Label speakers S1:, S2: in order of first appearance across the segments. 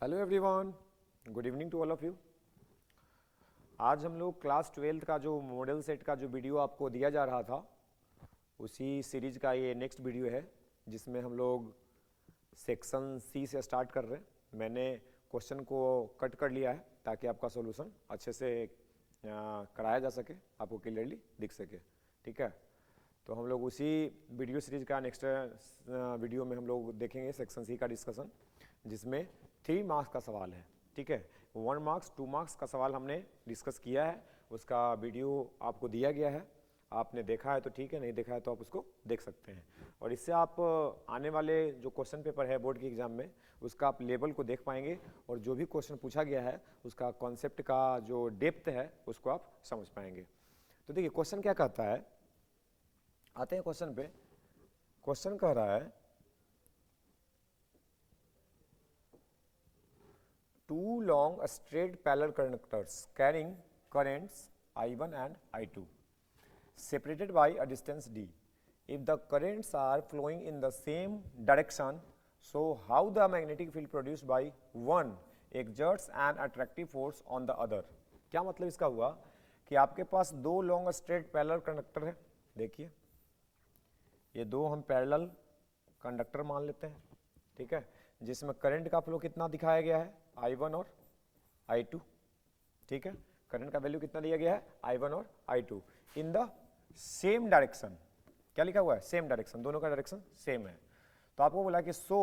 S1: Hello everyone, good evening to all of you. आज हम लोग क्लास 12th का जो मॉडल सेट का जो वीडियो आपको दिया जा रहा था उसी सीरीज का ये नेक्स्ट वीडियो है, जिसमें हम लोग सेक्शन सी से स्टार्ट कर रहे हैं। मैंने क्वेश्चन को कट कर लिया है ताकि आपका सॉल्यूशन अच्छे से कराया जा सके, आपको क्लियरली दिख सके। ठीक है, तो हम लोग उसी वीडियो सीरीज का नेक्स्ट वीडियो में हम लोग देखेंगे सेक्शन सी का डिस्कशन, जिसमें 3 मार्क्स का सवाल है। ठीक है, 1 मार्क्स 2 मार्क्स का सवाल हमने डिस्कस किया है, उसका वीडियो आपको दिया गया है। आपने देखा है तो ठीक है, नहीं देखा है तो आप उसको देख सकते हैं। और इससे आप आने वाले जो क्वेश्चन पेपर है बोर्ड के एग्जाम में, उसका आप लेवल को देख पाएंगे और जो भी क्वेश्चन पूछा गया है उसका कॉन्सेप्ट का जो डेप्थ है उसको आप समझ पाएंगे। तो देखिए क्वेश्चन क्या कहता है, आते हैं क्वेश्चन पे। क्वेश्चन कह रहा है two long straight parallel conductors carrying currents I1 and I2 separated by a distance d. If the currents are flowing in the same direction, so how the magnetic field produced by one exerts an attractive force on the other. क्या मतलब इसका हुआ कि आपके पास 2 long straight parallel conductor है। देखिए ये 2 हम पैरेलल कंडक्टर मान लेते हैं, ठीक है, जिसमें करंट का फ्लो कितना दिखाया गया है, I1 और I2। ठीक है, करंट का वैल्यू कितना दिया गया है, I1 और I2 in the same direction. क्या लिखा हुआ है, सेम डायरेक्शन, दोनों का डायरेक्शन सेम है। तो आपको बोला कि so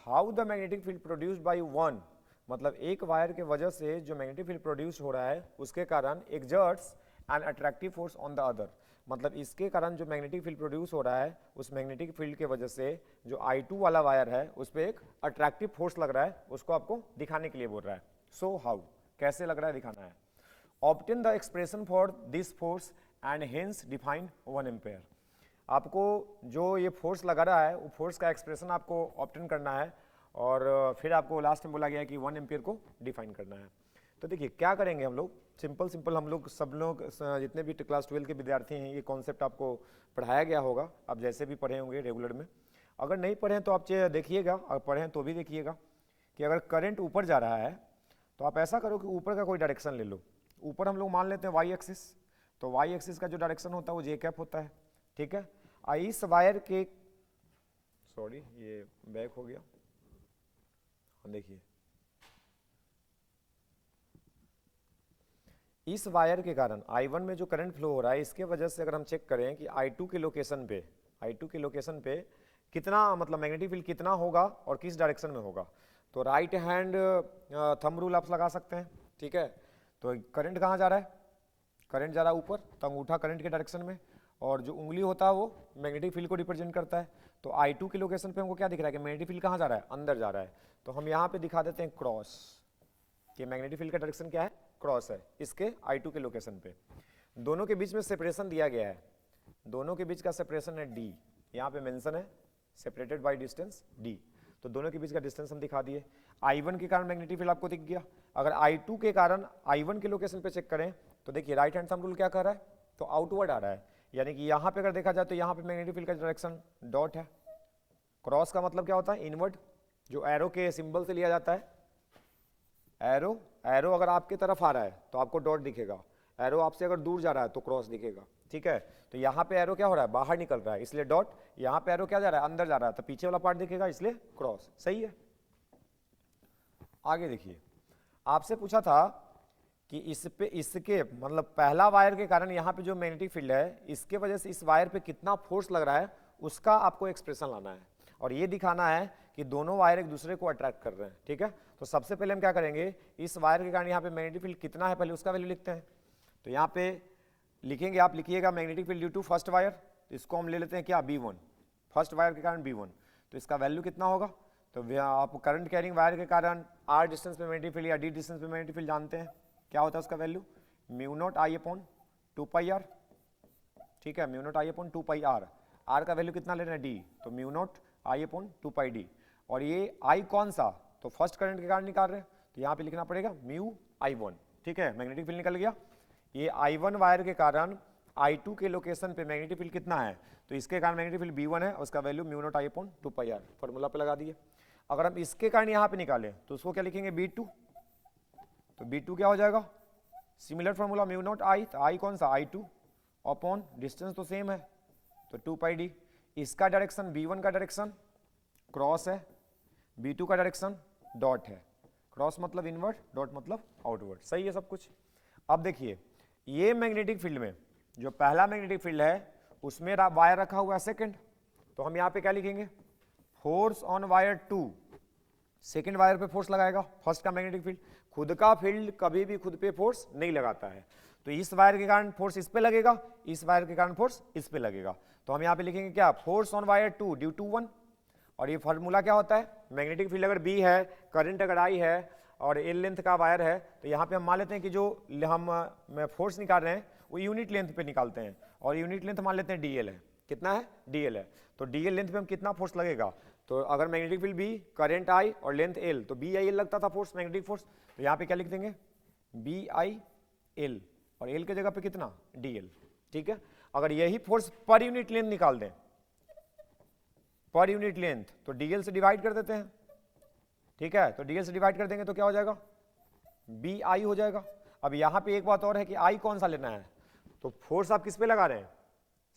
S1: how the magnetic field produced by one, मतलब एक वायर के वजह से जो मैग्नेटिक फील्ड प्रोड्यूस हो रहा है उसके कारण exerts an attractive force on the other, मतलब इसके कारण जो मैग्नेटिक फील्ड प्रोड्यूस हो रहा है उस मैग्नेटिक फील्ड के वजह से जो I2 वाला वायर है उस पर एक अट्रैक्टिव फोर्स लग रहा है, उसको आपको दिखाने के लिए बोल रहा है। सो हाउ, कैसे लग रहा है दिखाना है। Obtain the expression for this force and hence define 1 ampere. आपको जो ये फोर्स लगा रहा है वो फोर्स का एक्सप्रेशन आपको ऑब्टेन करना है और फिर आपको लास्ट में बोला गया है कि 1 एम्पेयर को डिफाइन करना है। तो देखिए क्या करेंगे हम लोग, सिंपल हम लोग सब लोग जितने भी क्लास 12 के विद्यार्थी हैं ये कॉन्सेप्ट आपको पढ़ाया गया होगा, आप जैसे भी पढ़े होंगे रेगुलर में। अगर नहीं पढ़ें तो आप देखिएगा, और पढ़ें तो भी देखिएगा कि अगर करंट ऊपर जा रहा है तो आप ऐसा करो कि ऊपर का कोई डायरेक्शन ले लो। ऊपर हम लोग मान लेते हैं वाई एक्सिस, तो वाई एक्सिस का जो डायरेक्शन होता है वो जे कैप होता है। ठीक है, इस वायर के, सॉरी ये बैक हो गया, देखिए इस वायर के कारण I1 में जो करंट फ्लो हो रहा है इसके वजह से अगर हम चेक करें कि I2 के लोकेशन पे कितना, मतलब मैग्नेटिक फील्ड कितना होगा और किस डायरेक्शन में होगा, तो राइट हैंड थंब रूल आप लगा सकते हैं। ठीक है, तो करंट कहाँ जा रहा है, करंट जा रहा है ऊपर, तो अंगूठा करंट के डायरेक्शन में और जो उंगली होता है वो मैग्नेटिक फील्ड को रिप्रेजेंट करता है। तो I2 के लोकेशन पे हमको क्या दिख रहा है कि मैग्नेटिक फील्ड कहाँ जा रहा है, अंदर जा रहा है। तो हम यहाँ पे दिखा देते हैं क्रॉस, कि मैग्नेटिक फील्ड का डायरेक्शन क्या है, क्रॉस है इसके I2 के लोकेशन पे। दोनों के बीच में सेपरेशन दिया गया है, दोनों के बीच का सेपरेशन है d, यहाँ पे मेंशन है सेपरेटेड बाय डिस्टेंस d। तो दोनों के बीच का डिस्टेंस हम दिखा दिए। I1 के कारण मैग्नेटिक फील्ड आपको दिख गया। अगर I2 के कारण I1 के लोकेशन पे चेक करें तो देखिए राइट हैंड थंब रूल क्या कर रहा है, तो आउटवर्ड आ रहा है, यानी कि यहाँ पे अगर देखा जाए तो यहाँ पे मैग्नेटिक फील्ड का डायरेक्शन डॉट है। क्रॉस का मतलब क्या होता है, इनवर्ड, जो एरो के सिंबल से लिया जाता है। एरो अगर आपके तरफ आ रहा है तो आपको डॉट दिखेगा, एरो आपसे अगर दूर जा रहा है तो क्रॉस दिखेगा। ठीक है, तो यहाँ पे एरो क्या हो रहा है, बाहर निकल रहा है इसलिए डॉट, यहाँ पे एरो क्या जा रहा है, अंदर जा रहा है, तो पीछे वाला पार्ट दिखेगा इसलिए क्रॉस। सही है, आगे देखिए आपसे पूछा था कि इस पे इसके मतलब पहला वायर के कारण यहाँ पे जो मैग्नेटिक फील्ड है इसके वजह से इस वायर पे कितना फोर्स लग रहा है उसका आपको एक्सप्रेशन लाना है और ये दिखाना है कि दोनों वायर एक दूसरे को अट्रैक्ट कर रहे हैं। ठीक है, तो सबसे पहले हम क्या करेंगे, इस वायर के कारण यहाँ पे मैग्नेटिक फील्ड कितना है पहले उसका वैल्यू लिखते हैं। तो यहाँ पे लिखेंगे, आप लिखिएगा magnetic field due to first wire, तो इसको हम ले लेते हैं क्या, B1, फर्स्ट वायर के कारण B1, तो इसका वैल्यू कितना होगा, तो आप करंट कैरिंग वायर के कारण R डिस्टेंस पे मैग्नेटिक फील्ड या D डिस्टेंस पे मैग्नेटिक फील्ड जानते हैं, क्या होता है उसका वैल्यू, μ0I/2πr। ठीक है, μ0I/2πr, R का वैल्यू कितना ले रहे हैं D, तो μ0I/2πd, और ये I कौन सा, तो फर्स्ट करंट के कारण निकाल रहे हैं, तो यहाँ पे लिखना पड़ेगा μI1। ठीक है, मैग्नेटिक फील्ड निकल गया। ये I1 वायर के कारण I2 के लोकेशन पे मैग्नेटिक फील्ड कितना है, तो इसके कारण मैग्नेटिक फील्ड B1 है, उसका वैल्यू μ0I/2πr, फॉर्मूला पे लगा दिए। अगर हम इसके कारण यहाँ पे निकालें तो उसको क्या लिखेंगे B2, तो B2 क्या हो जाएगा, similar formula mu not I, तो आई कौन सा I2 अपॉन डिस्टेंस तो सेम है तो 2 पाई डी। इसका डायरेक्शन B1 का डायरेक्शन क्रॉस है, B2 का डायरेक्शन डॉट है, क्रॉस मतलब इनवर्ट, डॉट मतलब आउटवर्ड, सही है सब कुछ। अब देखिए ये मैग्नेटिक फील्ड में जो पहला मैग्नेटिक फील्ड है उसमें वायर रखा हुआ है सेकंड, तो हम यहाँ पे क्या लिखेंगे, force on wire 2, second wire पे फोर्स लगाएगा फर्स्ट का मैग्नेटिक फील्ड। खुद का फील्ड कभी भी खुद पे फोर्स नहीं लगाता है, तो इस वायर के कारण फोर्स इस पे लगेगा, इस वायर के कारण फोर्स इस पे लगेगा, तो हम यहाँ पे लिखेंगे क्या, force on wire 2 due to 1। और ये फॉर्मूला क्या होता है, मैग्नेटिक फील्ड अगर B है, करंट अगर I है और L लेंथ का वायर है, तो यहाँ पे हम मान लेते हैं कि जो हम फोर्स निकाल रहे हैं वो यूनिट लेंथ पे निकालते हैं, और यूनिट लेंथ मान लेते हैं DL है, कितना है DL है, तो DL लेंथ पे हम कितना फोर्स लगेगा, तो अगर magnetic field B, current I और लेंथ L, तो BIL लगता था फोर्स, मैग्नेटिक फोर्स, तो यहाँ पे क्या लिख देंगे BIL और L के जगह पे कितना DL, ठीक है। अगर यही फोर्स पर यूनिट लेंथ निकाल दें, पर यूनिट लेंथ, तो DL से डिवाइड कर देते हैं, ठीक है, तो DL से डिवाइड कर देंगे तो क्या हो जाएगा BI हो जाएगा। अब यहाँ पे एक बात और है कि I कौन सा लेना है, तो फोर्स आप किस पे लगा रहे हैं,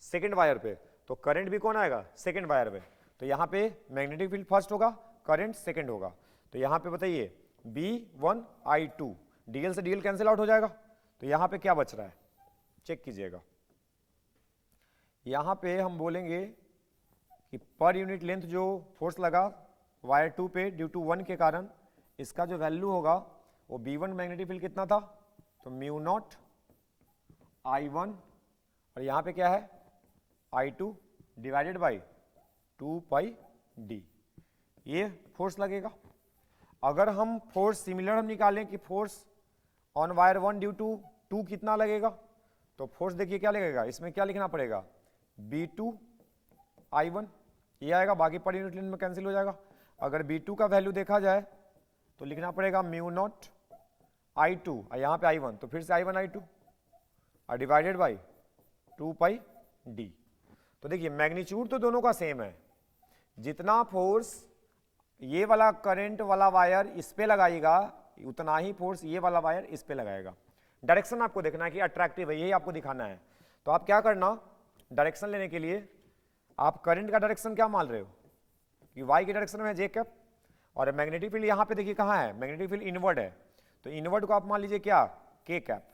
S1: सेकंड वायर पे, तो करंट भी कौन आएगा सेकंड वायर पे, तो यहाँ पे मैग्नेटिक फील्ड फर्स्ट होगा, करंट सेकंड होगा, तो यहाँ पे बताइए B1 I2, DL से DL कैंसिल आउट हो जाएगा, तो यहाँ पे क्या बच रहा है चेक कीजिएगा। यहाँ पे हम बोलेंगे कि पर यूनिट लेंथ जो फोर्स लगा वायर 2 पे ड्यू टू 1 के कारण, इसका जो वैल्यू होगा वो B1 मैग्नेटिक फील्ड कितना था, तो म्यू नॉट I1 और यहाँ पे क्या है I2 divided by 2 pi d, ये फोर्स लगेगा। अगर हम फोर्स सिमिलर हम निकालें कि force on wire 1 due to 2 कितना लगेगा, तो फोर्स देखिए क्या लगेगा, इसमें क्या लिखना पड़ेगा B2 I1, ये आएगा, बाकी पर यूनिट लेंथ में कैंसिल हो जाएगा। अगर B2 का वैल्यू देखा जाए तो लिखना पड़ेगा म्यू नॉट I2 और यहाँ पे I1, तो फिर से I1 I2 और डिवाइडेड बाई 2 पाई डी। तो देखिए मैग्नीट्यूड तो दोनों का सेम है, जितना फोर्स ये वाला करंट वाला वायर इस पे लगाएगा उतना ही फोर्स ये वाला वायर इस पे लगाएगा। डायरेक्शन आपको देखना है कि अट्रैक्टिव है, यही आपको दिखाना है। तो आप क्या करना, डायरेक्शन लेने के लिए आप करंट का डायरेक्शन क्या मान रहे हो कि वाई के डायरेक्शन में है जे कैप, और मैग्नेटिक फील्ड यहाँ पे देखिए कहाँ है, मैग्नेटिक फील्ड इनवर्ड है, तो इनवर्ड को आप मान लीजिए क्या के कैप,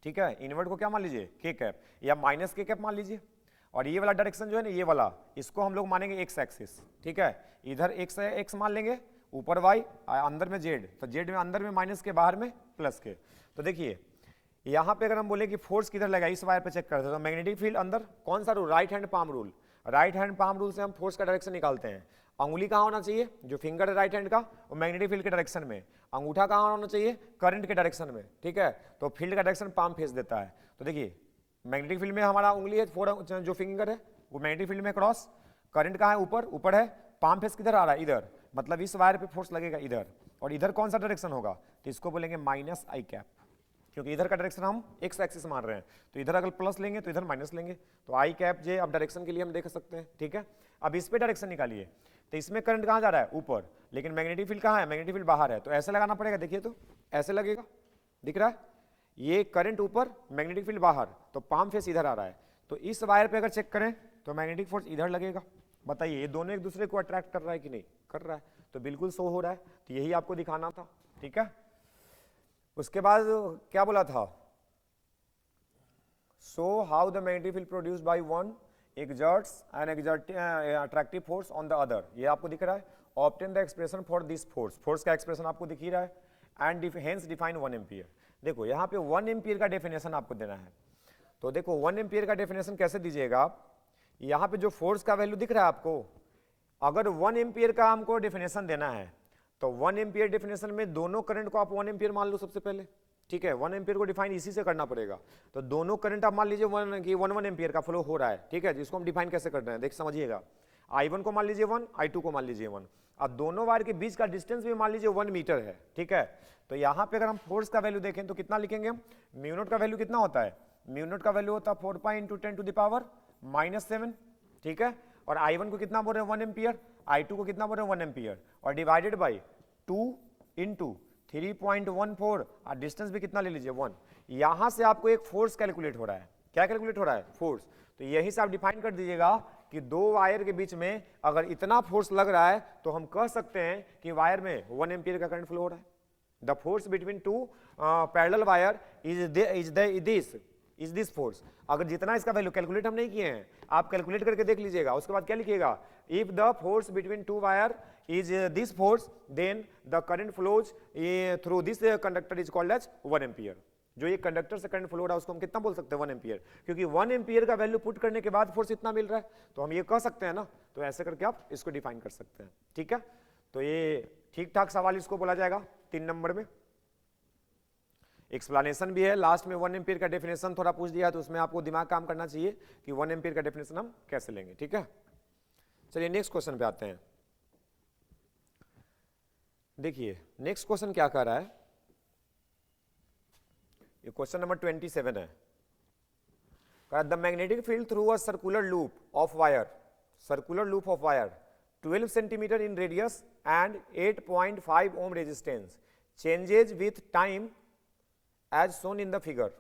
S1: ठीक है, इनवर्ड को क्या मान लीजिए के कैप या माइनस के कैप मान लीजिए। और ये वाला डायरेक्शन जो है ना, ये वाला, इसको हम लोग मानेंगे एक्स एक्सिस, ठीक है, इधर एक्स है, एक्स मान लेंगे, ऊपर वाई, अंदर में जेड, तो जेड में अंदर में माइनस के, बाहर में प्लस के। तो देखिए यहाँ पे अगर हम बोले कि फोर्स किधर लगा, इस वायर पे चेक करते हैं, तो मैग्नेटिक फील्ड अंदर कौन सा rule, right hand palm rule, right hand palm rule से हम फोर्स का डायरेक्शन निकालते हैं। अंगुली कहाँ होना चाहिए, जो फिंगर है राइट हैंड का, वो मैग्नेटिक फील्ड के डायरेक्शन में, अंगूठा कहाँ होना चाहिए, करंट के डायरेक्शन में, ठीक है, तो फील्ड का डायरेक्शन पाम फेस देता है। तो देखिए मैग्नेटिक फील्ड में हमारा उंगली है, जो फिंगर है वो मैग्नेटिक फील्ड में क्रॉस, करंट कहाँ है ऊपर, ऊपर है, पाम फेस किधर आ रहा है इधर, मतलब इस वायर पे फोर्स लगेगा इधर, और इधर कौन सा डायरेक्शन होगा, तो इसको बोलेंगे माइनस आई कैप, क्योंकि इधर का डायरेक्शन हम एक्स एक्सिस मान रहे हैं, तो इधर अगर प्लस लेंगे तो इधर माइनस लेंगे, तो आई कैप जे अब डायरेक्शन के लिए हम देख सकते हैं, ठीक है। अब इस पे डायरेक्शन निकालिए, तो इसमें करंट कहाँ जा रहा है ऊपर, लेकिन मैग्नेटिक फील्ड कहाँ है, मैग्नेटिक फील्ड बाहर है, तो ऐसे लगाना पड़ेगा, देखिए तो ऐसे लगेगा, दिख रहा है, ये करंट ऊपर मैग्नेटिक फील्ड बाहर, तो पाम फेस इधर आ रहा है, तो इस वायर पे अगर चेक करें तो मैग्नेटिक फोर्स इधर लगेगा। बताइए ये दोनों एक दूसरे को अट्रैक्ट कर रहा है कि नहीं कर रहा है, तो बिल्कुल शो हो रहा है, तो यही आपको दिखाना था, ठीक है। उसके बाद क्या बोला था, so how the magnetic field produced by one exerts an attractive force on the other, ये आपको दिख रहा है, obtain the expression for this force, force का expression आपको दिख ही रहा है, and hence define 1 एम्पियर। देखो यहाँ पे 1 एम्पियर का डेफिनेशन आपको देना है, तो देखो 1 एम्पियर का डेफिनेशन कैसे दीजिएगा आप, यहाँ पे जो फोर्स का वैल्यू दिख रहा है आपको, अगर 1 एम्पियर का हमको डेफिनेशन देना है तो 1 एम्पियर डेफिनेशन में दोनों करंट को आप 1 एम्पियर मान लो सबसे पहले, ठीक है, 1 एम्पियर को डिफाइन इसी से करना पड़ेगा, तो दोनों करंट आप मान लीजिए 1 एम्पियर का फ्लो हो रहा है, ठीक है, जिसको हम डिफाइन कैसे कर रहे हैं देख समझिएगा, I1 को मान लीजिए 1, I2 को मान लीजिए 1, अब दोनों वायर के बीच का डिस्टेंस भी मान लीजिए 1 मीटर है, ठीक है, तो यहाँ पे अगर हम फोर्स का वैल्यू देखें तो कितना लिखेंगे हम, म्यू नॉट का वैल्यू कितना होता है, म्यू नॉट का वैल्यू होता है 4 pi into 10 to the power -7, ठीक है, और I1 को कितना बोल रहे हैं 1 एम्पियर, I2 को कितना बोल रहे हैं 1 एम्पियर, और डिवाइडेड बाई 2 इंटू 3.14 और डिस्टेंस भी कितना ले लीजिए 1। यहां से आपको एक फोर्स कैलकुलेट हो रहा है। क्या कैलकुलेट हो रहा है? फोर्स। तो यही से आप डिफाइन कर दीजिएगा कि दो वायर के बीच में अगर इतना फोर्स लग रहा है तो हम कह सकते हैं कि वायर में 1 एम्पियर का करंट फ्लो हो रहा है। The force between to parallel wire is this force. अगर जितना इसका वैल्यू कैलकुलेट हम नहीं किए हैं, आप कैलकुलेट करके देख लीजिएगा। उसके बाद क्या लिखिएगा? If the force between two wire is this force then the current flows through this conductor is called as 1 ampere. जो ये कंडक्टर से करंट फ्लो हो रहा है उसको हम कितना बोल सकते हैं 1 एम्पियर, क्योंकि 1 एम्पियर का वैल्यू पुट करने के बाद फोर्स इतना मिल रहा है, तो हम ये कह सकते हैं ना। तो ऐसे करके आप इसको डिफाइन कर सकते हैं। ठीक है, तो ये ठीक ठाक सवाल इसको बोला जाएगा 3 नंबर में। एक्सप्लेनेशन भी है लास्ट में। 1 एम्पियर का डेफिनेशन थोड़ा पूछ दिया है तो उसमें आपको दिमाग काम करना चाहिए कि 1 एम्पियर का डेफिनेशन हम कैसे लेंगे। ठीक है, चलिए नेक्स्ट क्वेश्चन पे आते हैं। देखिए नेक्स्ट क्वेश्चन क्या कह रहा है, ये क्वेश्चन नंबर 27 है। The magnetic field through a circular loop of wire 12 centimetre in radius and 8.5 ohm resistance changes with time as shown in the figure.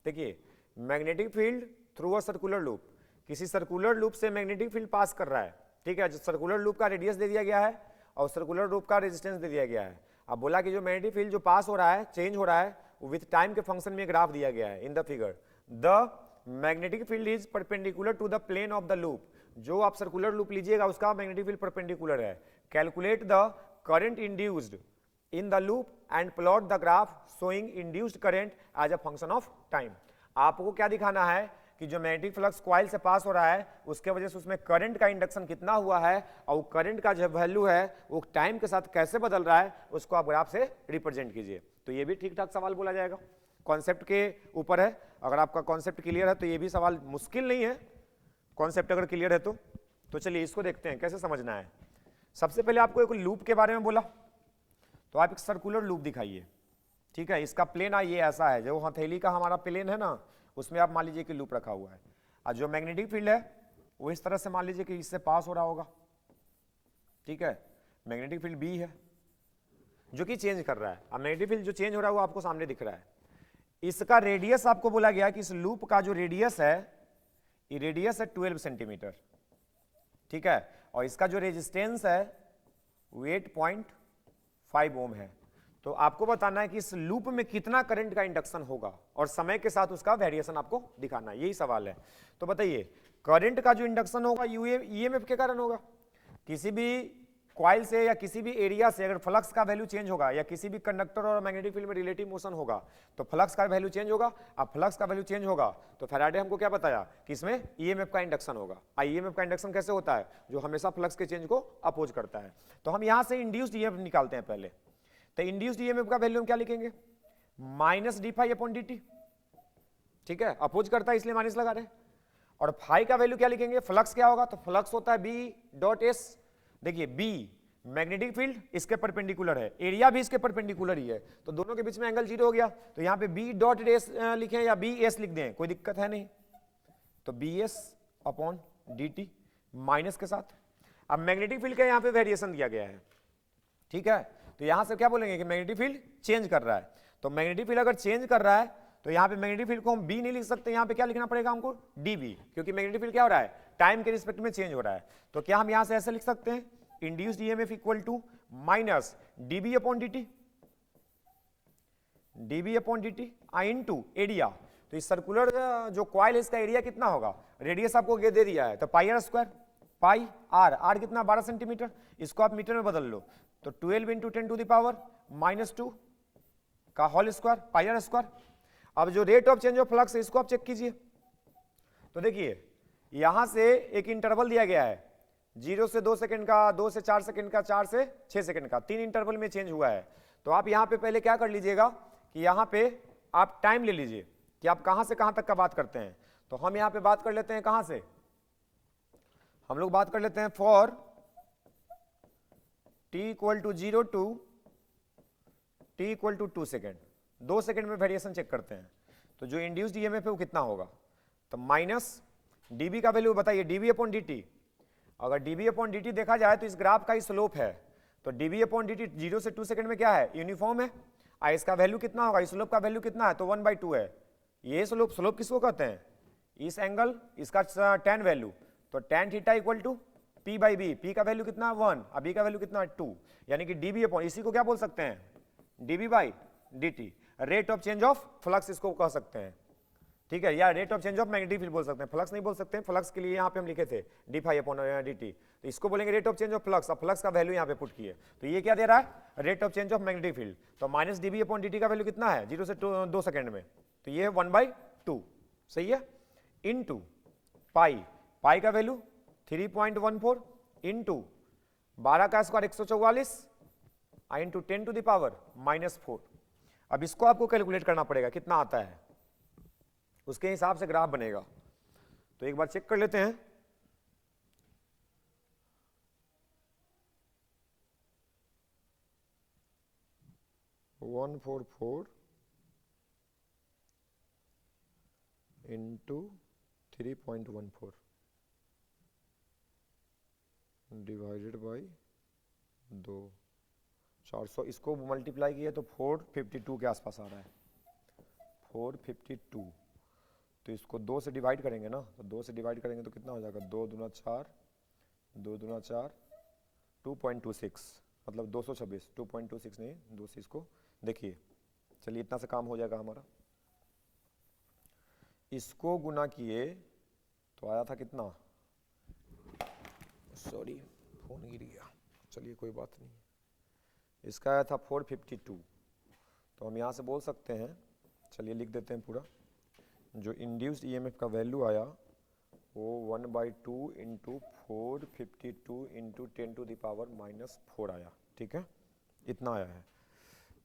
S1: देखिए magnetic field through a circular loop, किसी circular loop से magnetic field pass कर रहा है। ठीक है, जो circular loop का रेडियस दे दिया गया है और सर्कुलर लूप का रेजिस्टेंस दे दिया गया है। अब बोला कि जो मैग्नेटिक फील्ड जो पास हो रहा है, चेंज हो रहा है, विथ टाइम के फंक्शन में ग्राफ दिया गया है in the figure. The magnetic field is perpendicular to the plane of the loop. जो आप सर्कुलर लूप लीजिएगा उसका मैग्नेटिक फील्ड परपेंडिकुलर है। Calculate the current induced in the loop and plot the graph showing induced current as a function of time. आपको क्या दिखाना है कि जो मैग्नेटिक फ्लक्स कॉइल से पास हो रहा है उसके वजह से उसमें करंट का इंडक्शन कितना हुआ है और करंट का जो वैल्यू है वो टाइम के साथ कैसे बदल रहा है उसको आप ग्राफ से रिप्रेजेंट कीजिए। तो ये भी ठीक ठाक सवाल बोला जाएगा, कॉन्सेप्ट के ऊपर है। अगर आपका कॉन्सेप्ट क्लियर है तो ये भी सवाल मुश्किल नहीं है, कॉन्सेप्ट अगर क्लियर है तो चलिए इसको देखते हैं कैसे समझना है। सबसे पहले आपको एक लूप के बारे में बोला, तो आप एक सर्कुलर लूप दिखाइए। ठीक है, इसका प्लेन ये ऐसा है, जो हथेली का हमारा प्लेन है ना, उसमें आप मान लीजिए कि लूप रखा हुआ है और जो मैग्नेटिक फील्ड है वो इस तरह से मान लीजिए कि इससे पास हो रहा होगा। ठीक है, मैग्नेटिक फील्ड बी है जो कि चेंज कर रहा है। अब मैग्नेटिक फील्ड जो चेंज हो रहा है वो आपको सामने दिख रहा है। इसका रेडियस आपको बोला गया कि इस लूप का जो रेडियस है, ये रेडियस है 12 सेंटीमीटर। ठीक है, और इसका जो रेजिस्टेंस है वो 8.5 ओम है। तो आपको बताना है कि इस लूप में कितना करंट का इंडक्शन होगा और समय के साथ उसका वेरिएशन आपको दिखाना है, यही सवाल है। तो बताइए करंट का जो इंडक्शन होगा ईएमएफ के कारण होगा। किसी भी कॉइल से या किसी भी एरिया से अगर फ्लक्स का वैल्यू चेंज होगा या किसी भी कंडक्टर और मैग्नेटिक फील्ड में रिलेटिव मोशन होगा तो फ्लक्स का वैल्यू चेंज होगा। अब फ्लक्स का वैल्यू चेंज होगा तो फैराडे हमको क्या बताया कि इसमें ईएमएफ का इंडक्शन होगा। ईएमएफ का इंडक्शन कैसे होता है? जो हमेशा फ्लक्स के चेंज को अपोज करता है। तो हम यहां से इंड्यूस्ड ईएमएफ निकालते हैं पहले। तो इंड्यूस्ड ईएमएफ का वैल्यू हम क्या लिखेंगे? Minus d phi upon d t. ठीक है, अपोज करता है इसलिए माइनस लगा रहे। और फाई का वैल्यू क्या लिखेंगे? फ्लक्स क्या होगा? तो फ्लक्स होता है बी डॉट एस। देखिए बी मैग्नेटिक फील्ड इसके परपेंडिकुलर है, एरिया भी इसके परपेंडिकुलर ही है, तो दोनों के बीच में एंगल 0 हो गया। तो यहां पे बी डॉट एस लिखें या बी एस लिख दें, कोई दिक्कत है नहीं। तो B S upon d t minus के साथ। अब मैग्नेटिक फील्ड का यहां पे वेरिएशन दिया गया है। ठीक है, तो यहां से क्या बोलेंगे कि मैग्नेटिक फील्ड चेंज कर रहा है। तो मैग्नेटिक फील्ड अगर चेंज कर रहा है तो यहां पे मैग्नेटिक फील्ड को हम बी नहीं लिख सकते, यहां पे क्या लिखना पड़ेगा हमको? डीबी, क्योंकि मैग्नेटिक फील्ड क्या हो रहा है? टाइम के रिस्पेक्ट में चेंज हो रहा है। तो क्या हम यहां से ऐसे लिख सकते हैं? Induced EMF equal to minus dB upon dt, dB upon dt into area. तो इस सर्कुलर जो कॉइल है इसका एरिया कितना होगा? रेडियस आपको दे दिया है, तो pi r square, pi r, r कितना? 12 सेंटीमीटर। इसको आप मीटर में बदल लो तो 12 इंटू 10 टू द पावर -2 का whole square, pi r square. अब जो rate of change of flux है इसको आप चेक कीजिए। तो देखिए यहां से एक इंटरवल दिया गया है 0 से 2 सेकंड का, 2 से 4 सेकंड का, 4 से 6 सेकंड का, 3 इंटरवल में चेंज हुआ है। तो आप यहां पे पहले क्या कर लीजिएगा कि यहां पे आप टाइम ले लीजिए कि आप कहां से कहां तक का बात करते हैं। तो हम यहां पे बात कर लेते हैं कहां से? हम लोग बात कर लेते हैं for t equal to 0 to t equal to 2 second. 2 second में वेरिएशन चेक करते हैं। तो जो इंड्यूस्ड ईएमएफ है वो कितना होगा? तो माइनस डीबी का वैल्यू बताइए, डीबी अपॉन डीटी अगर dB अपॉन dt देखा जाए तो इस ग्राफ का ही स्लोप है, तो dB अपॉन dt 0 से 2 सेकंड में क्या है, यूनिफॉर्म है। इसका वैल्यू कितना होगा, इस स्लोप का वैल्यू कितना है, तो 1/2 है। ये स्लोप किसको कहते हैं, इस एंगल, इसका tan वैल्यू, तो tan theta equal to P by B, P का वैल्यू कितना 1 और B का वैल्यू कितना 2, यानी कि dB अपॉन, इसी को क्या बोल सकते हैं, dB by dt, rate of change of flux इसको कह सकते हैं, ठीक है, या rate of change of magnetic field बोल सकते हैं, फ्लक्स नहीं बोल सकते हैं, फ्लक्स के लिए यहाँ पे हम लिखे थे डी फाई अपॉन dt, तो इसको बोलेंगे rate of change of flux, और फ्लक्स का वैल्यू यहाँ पे पुट किए, तो ये क्या दे रहा है, rate of change of magnetic field, तो माइनस dB अपॉन dt का वैल्यू कितना है, 0 से 2 सेकंड में, तो ये है 1/2, सही है, इनटू पाई का वैल्यू 3.14 इंटू 12 का square 144 into 10 to the power -4। अब इसको आपको कैलकुलेट करना पड़ेगा कितना आता है, उसके हिसाब से ग्राफ बनेगा, तो एक बार चेक कर लेते हैं। वन 144 इंटू 3.14 डिवाइडेड बाई 2, 400, इसको मल्टीप्लाई किया तो 452 के आसपास आ रहा है, 452, तो इसको 2 से डिवाइड करेंगे ना, तो 2 से डिवाइड करेंगे तो कितना हो जाएगा, 2 दूना 4, 2 दूना 4, 2.26, मतलब 226, 2.26 नहीं, 2 से इसको देखिए, चलिए इतना से काम हो जाएगा हमारा, इसको गुना किए तो आया था कितना, सॉरी फोन गिर गया, चलिए कोई बात नहीं, इसका आया था 452, तो हम यहाँ से बोल सकते हैं, चलिए लिख देते हैं पूरा, जो इंड्यूस्ड ईएमएफ का वैल्यू आया वो 1/2 into 452 into 10 to the power -4 आया, ठीक है, इतना आया है,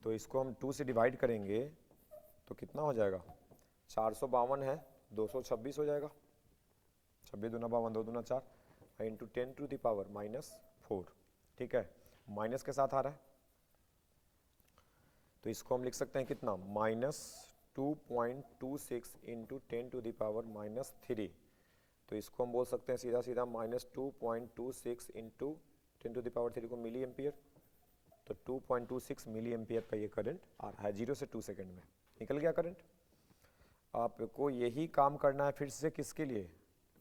S1: तो इसको हम 2 से डिवाइड करेंगे तो कितना हो जाएगा, 452 है, 226 हो जाएगा, 26 दूना 52, 2 दूना 4 इंटू 10 टू द पावर -4, ठीक है, माइनस के साथ आ रहा है, तो इसको हम लिख सकते हैं कितना, -2.26 इंटू 10 टू द पावर -3, तो इसको हम बोल सकते हैं सीधा सीधा -2.26 इंटू 10 टू द पावर 3 को मिली एम्पियर, तो 2.26 मिली एम्पियर का ये करंट आ रहा है 0 से 2 सेकंड में, निकल गया करंट। आपको यही काम करना है फिर से, किसके लिए,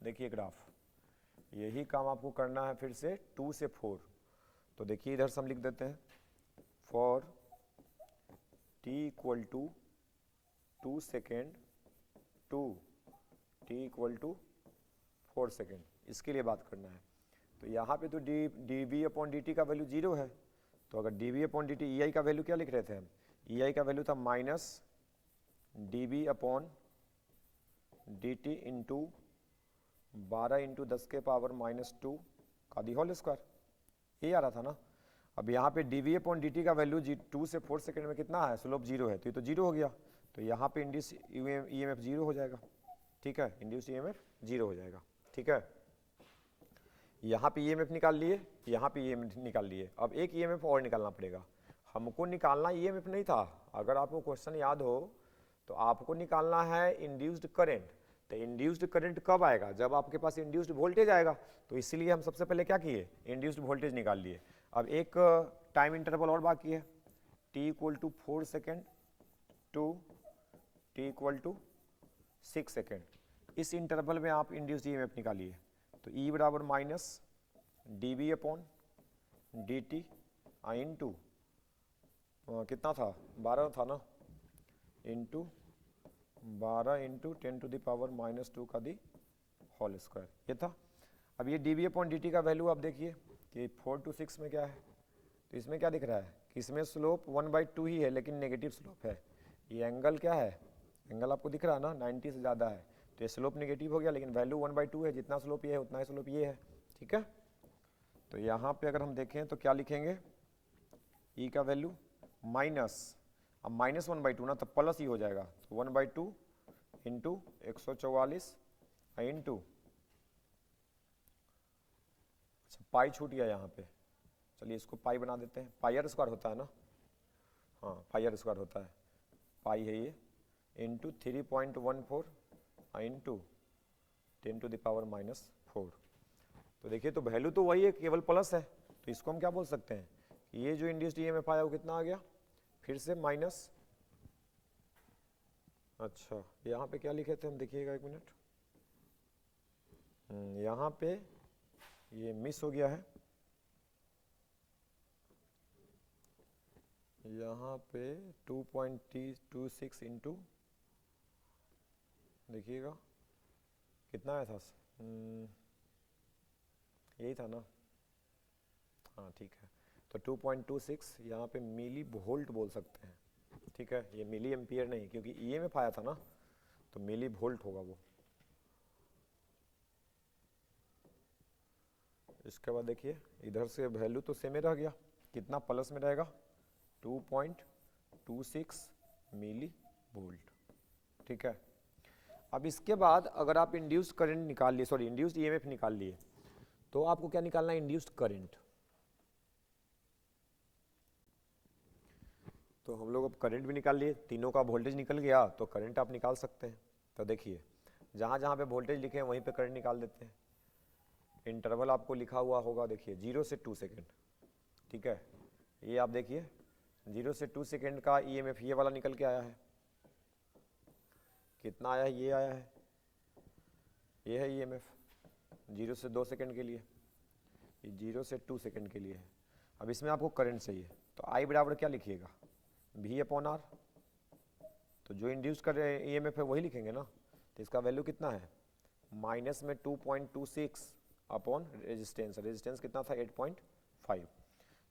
S1: देखिए ग्राफ, यही काम आपको करना है फिर से 2 से 4, तो देखिए इधर से हम लिख देते हैं, for t equal to 2 second to t equal to 4 second, इसके लिए बात करना है, तो यहाँ पे तो dB अपॉन dt का वैल्यू 0 है, तो अगर dB अपॉन dt, EI का वैल्यू क्या लिख रहे थे हम, EI का वैल्यू था -dB upon dt into 12 into 10 के पावर -2 का दी होल स्क्वायर, ये आ रहा था ना। अब यहाँ पे dV अपॉन dt का वैल्यू 2 से 4 सेकंड में कितना है, स्लोप 0 है, तो ये तो 0 हो गया, तो यहाँ पे इंड्यूस ईएमएफ 0 हो जाएगा, ठीक है, इंड्यूस ईएमएफ 0 हो जाएगा, ठीक है, यहाँ पे ईएमएफ निकाल लिए, यहाँ पे ईएमएफ निकाल लिए, अब एक ईएमएफ और निकालना पड़ेगा, हमको निकालना ईएमएफ नहीं था, अगर आपको क्वेश्चन याद हो तो आपको निकालना है इंड्यूस्ड करंट, तो इंड्यूस्ड करंट कब आएगा, जब आपके पास इंड्यूस्ड वोल्टेज आएगा, तो इसलिए हम सबसे पहले क्या किए, इंड्यूस्ड वोल्टेज निकाल लिए। अब एक टाइम इंटरवल और बाकी है, t equal to 4 second to t equal to 6 second, इस इंटरवल में आप इंड्यूस्ड ईएमएफ निकालिए, तो E बराबर -dB अपॉन dt इंटू कितना था, 12 था ना, into 12 into 10 to the power -2 का दी होल स्क्वायर, ये था। अब ये dB अपॉन dt का वैल्यू आप देखिए कि 4 to 6 में क्या है, तो इसमें क्या दिख रहा है कि इसमें स्लोप 1/2 ही है, लेकिन नेगेटिव स्लोप है, ये एंगल क्या है, एंगल आपको दिख रहा है ना, 90 से ज़्यादा है, तो ये स्लोप नेगेटिव हो गया, लेकिन वैल्यू 1/2 है, जितना स्लोप ये है उतना ही स्लोप ये है, ठीक है। तो यहाँ पे अगर हम देखें तो क्या लिखेंगे, E का वैल्यू माइनस, अब -1/2 ना, तो प्लस ही हो जाएगा, तो 1/2 इंटू 144 इंटू, अच्छा पाई छूट गया यहाँ पे, चलिए इसको पाई बना देते हैं, पाई आर स्क्वायर होता है ना, हाँ पाई आर स्क्वायर होता है, पाई है ये, into 3.14 into 10 to the power -4, तो देखिए तो वैल्यू तो वही है, केवल प्लस है, तो इसको हम क्या बोल सकते हैं कि ये जो इंड्यूस्ड ईएमएफ आया वो कितना आ गया, फिर से माइनस, अच्छा यहाँ पे क्या लिखे थे हम, देखिएगा 1 मिनट, यहाँ पे ये मिस हो गया है, यहाँ पे 2.26 इंटू, देखिएगा कितना आया था, यही था ना, हाँ ठीक है, तो 2.26 यहाँ पे मिली वोल्ट बोल सकते हैं, ठीक है, ये मिली एम्पियर नहीं, क्योंकि ईएमएफ आया था ना, तो मिली वोल्ट होगा वो। इसके बाद देखिए इधर से वैल्यू तो सेम ही रह गया, कितना प्लस में रहेगा, 2.26 मिली वोल्ट, ठीक है। अब इसके बाद अगर आप इंड्यूस्ड करंट निकाल लिए, सॉरी इंड्यूस्ड ईएमएफ निकाल लिए, तो आपको क्या निकालना है, इंड्यूस्ड करंट। तो हम लोग अब करंट भी निकाल लिए, तीनों का वोल्टेज निकल गया, तो करंट आप निकाल सकते हैं। तो देखिए जहाँ जहाँ पे वोल्टेज लिखे हैं वहीं पे करंट निकाल देते हैं। इंटरवल आपको लिखा हुआ होगा, देखिए 0 से 2 सेकेंड, ठीक है, ये आप देखिए 0 से 2 सेकेंड का ईएमएफ ये वाला निकल के आया है, कितना आया है, ये आया है, ये है ईएमएफ 0 से 2 सेकेंड के लिए, ये 0 से 2 सेकेंड के लिए है। अब इसमें आपको करंट चाहिए, तो आई बराबर क्या लिखिएगा, V अपॉन आर, तो जो इंड्यूस कर रहे हैं ईएमएफ है वही लिखेंगे ना, तो इसका वैल्यू कितना है, माइनस में 2.26 अपॉन रेजिस्टेंस, रेजिस्टेंस कितना था 8.5,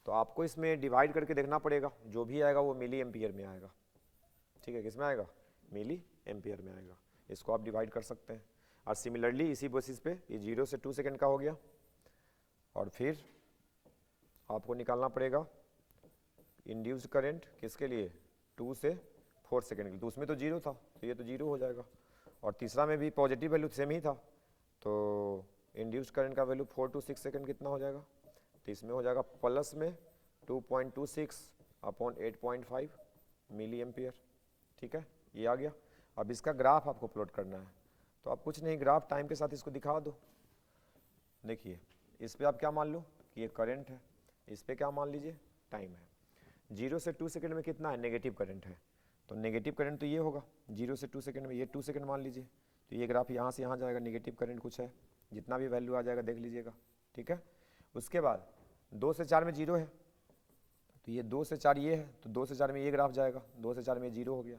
S1: तो आपको इसमें डिवाइड करके देखना पड़ेगा, जो भी आएगा वो मिली एम्पियर में आएगा, ठीक है, किस में आएगा, मिली एम्पियर में आएगा, इसको आप डिवाइड कर सकते हैं। और सिमिलरली इसी बेसिस पे ये 0 से 2 सेकेंड का हो गया, और फिर आपको निकालना पड़ेगा इंड्यूस्ड करंट किसके लिए, 2 से 4 सेकेंड के लिए, तो उसमें तो 0 था, तो ये तो 0 हो जाएगा, और तीसरा में भी पॉजिटिव वैल्यू सेम ही था, तो इंड्यूस्ड करंट का वैल्यू 4 to 6 सेकेंड कितना हो जाएगा, तो इसमें हो जाएगा प्लस में 2.26 अपॉन 8.5 मिली एम्पियर, ठीक है, ये आ गया। अब इसका ग्राफ आपको प्लॉट करना है, तो आप कुछ नहीं, ग्राफ टाइम के साथ इसको दिखा दो। देखिए इस पर आप क्या मान लो कि ये करंट है, इस पर क्या मान लीजिए टाइम है। 0 से 2 सेकेंड में कितना है, नेगेटिव करंट है, तो नेगेटिव करंट तो ये होगा 0 से 2 सेकेंड में, ये 2 सेकेंड मान लीजिए, तो ये ग्राफ यहाँ से यहाँ जाएगा, नेगेटिव करंट कुछ है, जितना भी वैल्यू आ जाएगा देख लीजिएगा, ठीक है। उसके बाद 2 से 4 में 0 है, तो ये 2 से 4 ये है, तो 2 से 4 में ये ग्राफ जाएगा, 2 से 4 में 0 हो गया,